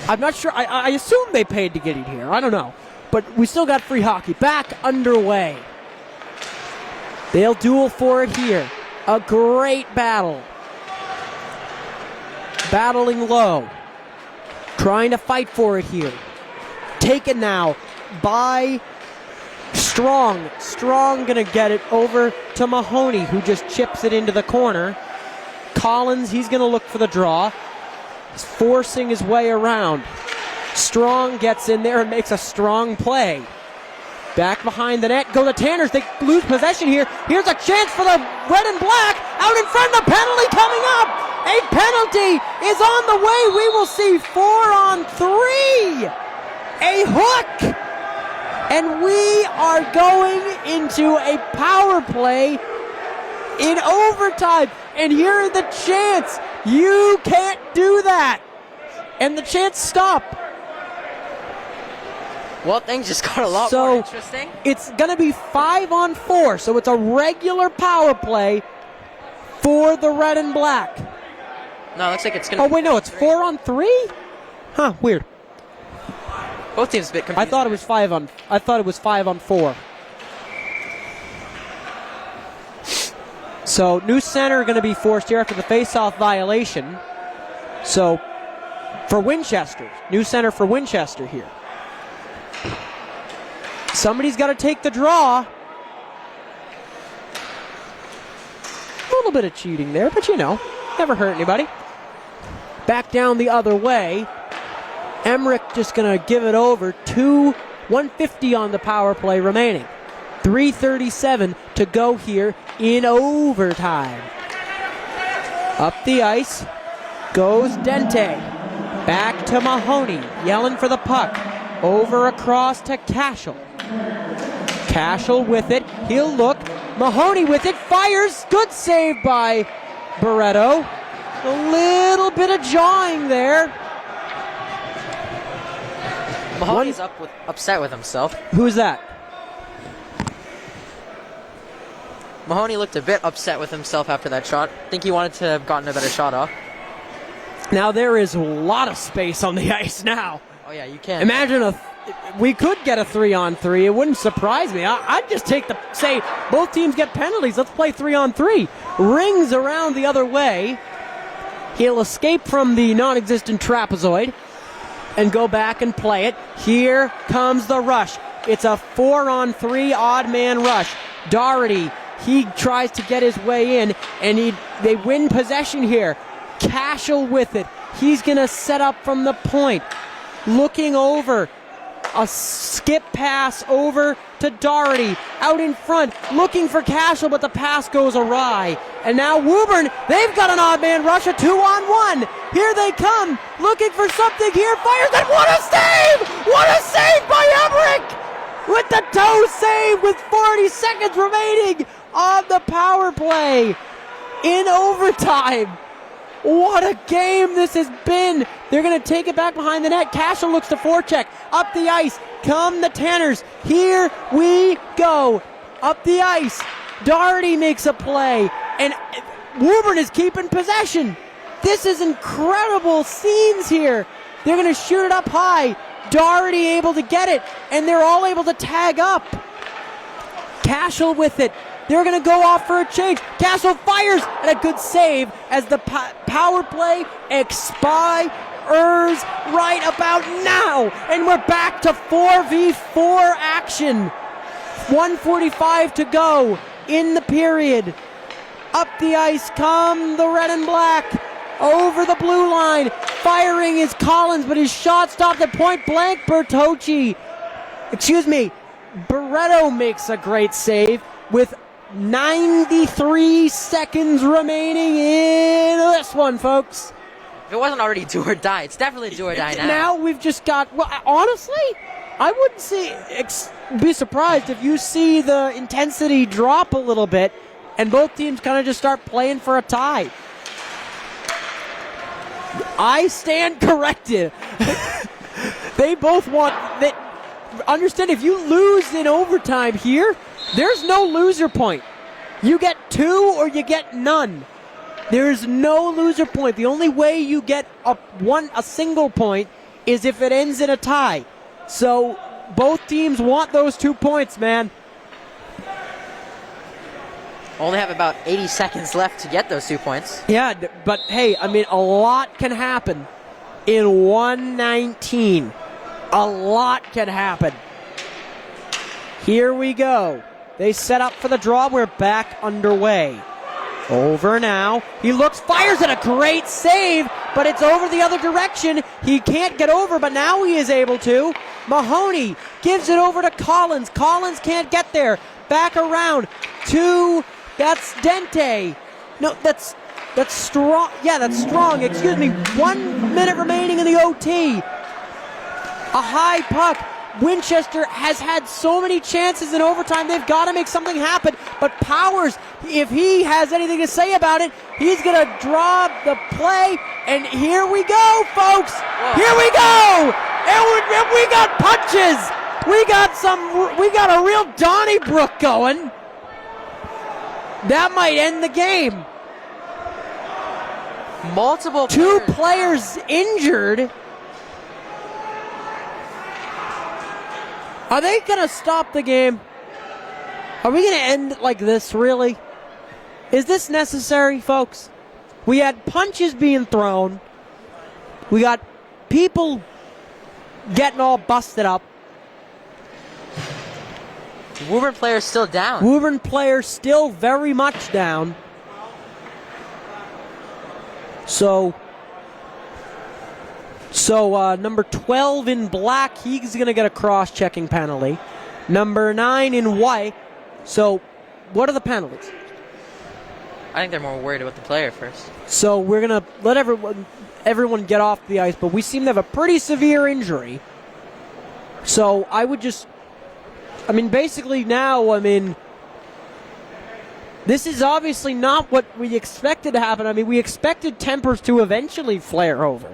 I'm not sure. I assume they paid to get in here. I don't know. But we still got free hockey. Back underway. They'll duel for it here. A great battle. Battling low. Trying to fight for it here. Taken now by Strong. Strong gonna get it over to Mahoney, who just chips it into the corner. Collins, he's gonna look for the draw. He's forcing his way around. Strong gets in there and makes a strong play. Back behind the net go the Tanners. They lose possession here. Here's a chance for the red and black. Out in front, the penalty coming up. A penalty is on the way. We will see 4-on-3. A hook. And we are going into a power play in overtime. And here is the chance. You can't do that. And the chance stopped. Well, things just got a lot more interesting. It's going to be 5-on-4, so it's a regular power play for the red and black. No, it looks like it's going to Oh, wait, no, it's 4-on-3? Huh, weird. Both teams a bit confused. I thought it was 5-on-4. So, new center going to be forced here after the face-off violation. So, for Winchester, new center for Winchester here. Somebody's got to take the draw. A little bit of cheating there, but you know, never hurt anybody. Back down the other way. Emmerich just going to give it over. 150 on the power play remaining. 3:37 to go here in overtime. Up the ice goes Dente. Back to Mahoney, yelling for the puck. Over across to Cashel. Cashel with it. He'll look. Mahoney with it. Fires. Good save by Barreto. A little bit of jawing there. Mahoney's upset with himself. Who's that? Mahoney looked a bit upset with himself after that shot. I think he wanted to have gotten a better shot off. Now there is a lot of space on the ice now. Oh yeah, you can. Imagine we could get a 3-on-3. It wouldn't surprise me. I'd just say both teams get penalties. Let's play 3-on-3. Rings around the other way. He'll escape from the non-existent trapezoid and go back and play it. Here comes the rush. It's a 4-on-3 odd man rush. Doherty, he tries to get his way in, and they win possession here. Cashel with it. He's going to set up from the point. Looking over. A skip pass over to Doherty. Out in front. Looking for Cashel, but the pass goes awry. And now Woburn, they've got an odd man rush, a 2-on-1. Here they come. Looking for something here. Fires, and what a save! What a save by Emmerich! With the toe save with 40 seconds remaining on the power play in overtime. What a game this has been. They're going to take it back behind the net. Cashel looks to forecheck. Up the ice. Come the Tanners. Here we go. Up the ice. Doherty makes a play. And Woburn is keeping possession. This is incredible scenes here. They're going to shoot it up high. Doherty able to get it. And they're all able to tag up. Cashel with it. They're going to go off for a change. Cashel fires, and a good save as the power play expires right about now. And we're back to 4v4 action. 1:45 to go in the period. Up the ice come the red and black. Over the blue line. Firing is Collins, but his shot stopped at point blank. Barreto makes a great save with 93 seconds remaining in this one, folks. If it wasn't already do or die, it's definitely do or die now. Now we've just got, well, honestly, I wouldn't be surprised if you see the intensity drop a little bit and both teams kind of just start playing for a tie. I stand corrected. They both want that. Understand, if you lose in overtime here, there's no loser point. You get 2 or you get none. There's no loser point. The only way you get a single point is if it ends in a tie. So both teams want those 2 points, man. Only have about 80 seconds left to get those 2 points. Yeah, but hey, I mean, a lot can happen in 119. A lot can happen. Here we go. They set up for the draw. We're back underway. Over now. He looks, fires at a great save, but it's over the other direction. He can't get over, but now he is able to. Mahoney gives it over to Collins. Collins can't get there. Back around to, that's Dente. No, that's strong. Yeah, that's strong. Excuse me. 1 minute remaining in the OT. A high puck. Winchester has had so many chances in overtime. They've got to make something happen. But Powers, if he has anything to say about it, he's going to draw the play. And here we go, folks. Whoa. Here we go. And we got punches. We got a real Donnybrook going. That might end the game. Multiple Two players injured. Are they going to stop the game? Are we going to end it like this, really? Is this necessary, folks? We had punches being thrown. We got people getting all busted up. Woburn players still down. Woburn players still very much down. So number 12 in black, he's going to get a cross-checking penalty. Number 9 in white. So what are the penalties? I think they're more worried about the player first. So we're going to let everyone get off the ice, but we seem to have a pretty severe injury. So I would just, basically now, this is obviously not what we expected to happen. We expected tempers to eventually flare over.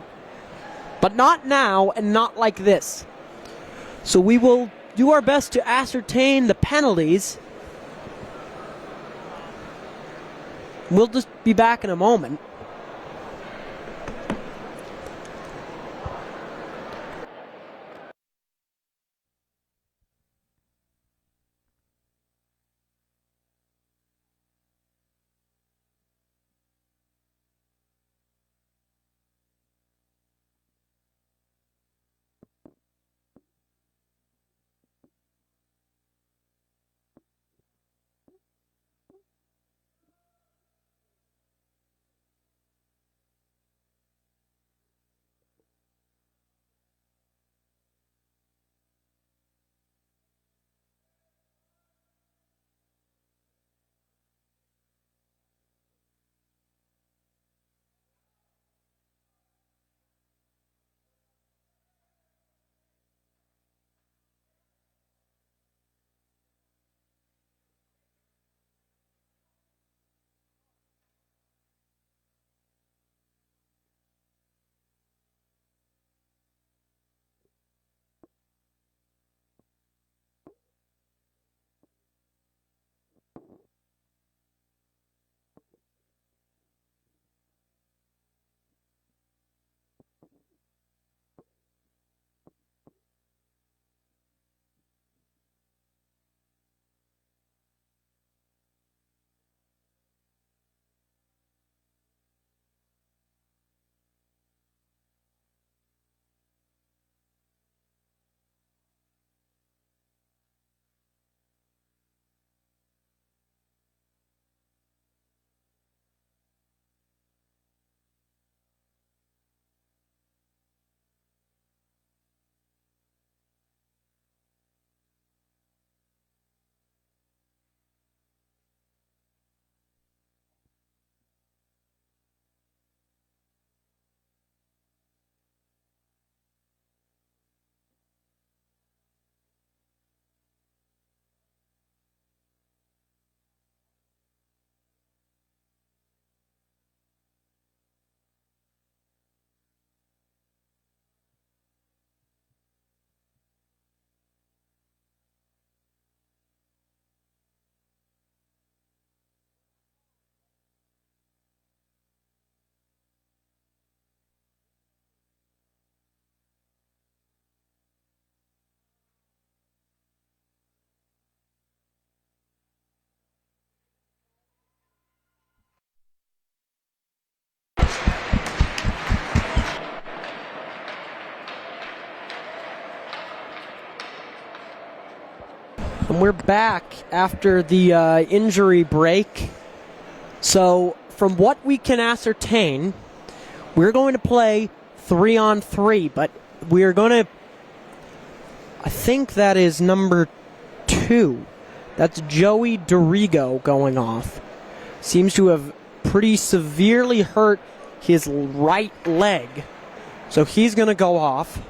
But not now and not like this. So we will do our best to ascertain the penalties. We'll just be back in a moment. And we're back after the injury break. So, from what we can ascertain, we're going to play 3-on-3, but we're going to... I think that is number 2. That's Joey Dorigo going off. Seems to have pretty severely hurt his right leg. So he's going to go off.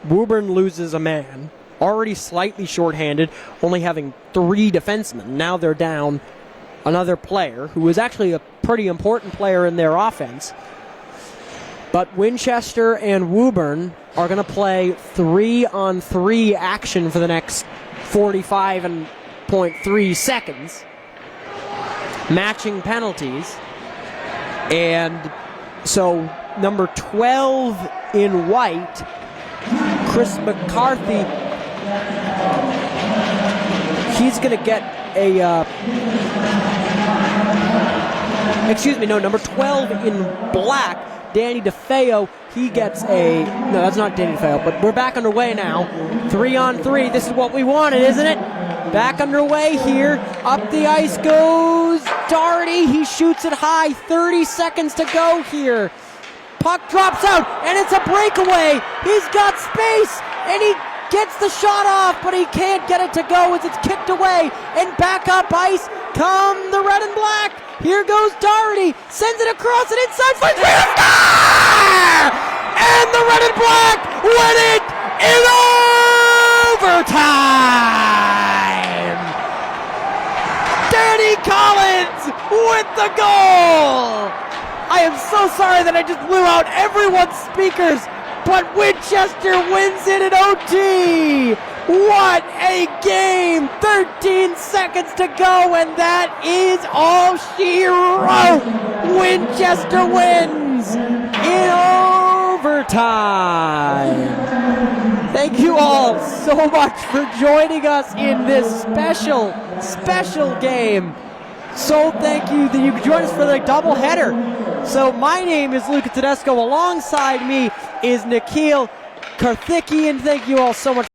Woburn loses a man. Already slightly shorthanded, only having 3 defensemen. Now they're down another player who is actually a pretty important player in their offense. But Winchester and Woburn are going to play 3-on-3 action for the next 45.3 seconds. Matching penalties. And so number 12 in white, Chris McCarthy, he's going to get a... number 12 in black, Danny DeFeo, he gets a... No, that's not Danny DeFeo, but we're back underway now. 3-on-3, this is what we wanted, isn't it? Back underway here. Up the ice goes Doherty. He shoots it high. 30 seconds to go here. Puck drops out, and it's a breakaway. He's got space, and he gets the shot off, but he can't get it to go as it's kicked away. And back up ice come the red and black. Here goes Doherty. Sends it across and inside for the score! And the red and black win it in overtime! Danny Collins with the goal! I am so sorry that I just blew out everyone's speakers, but Winchester wins it in OT! What a game! 13 seconds to go, and that is all she wrote! Winchester wins in overtime! Thank you all so much for joining us in this special game. So thank you that you could join us for the doubleheader. So my name is Luca Tedesco. Alongside me is Nikhil Karthiki, and thank you all so much.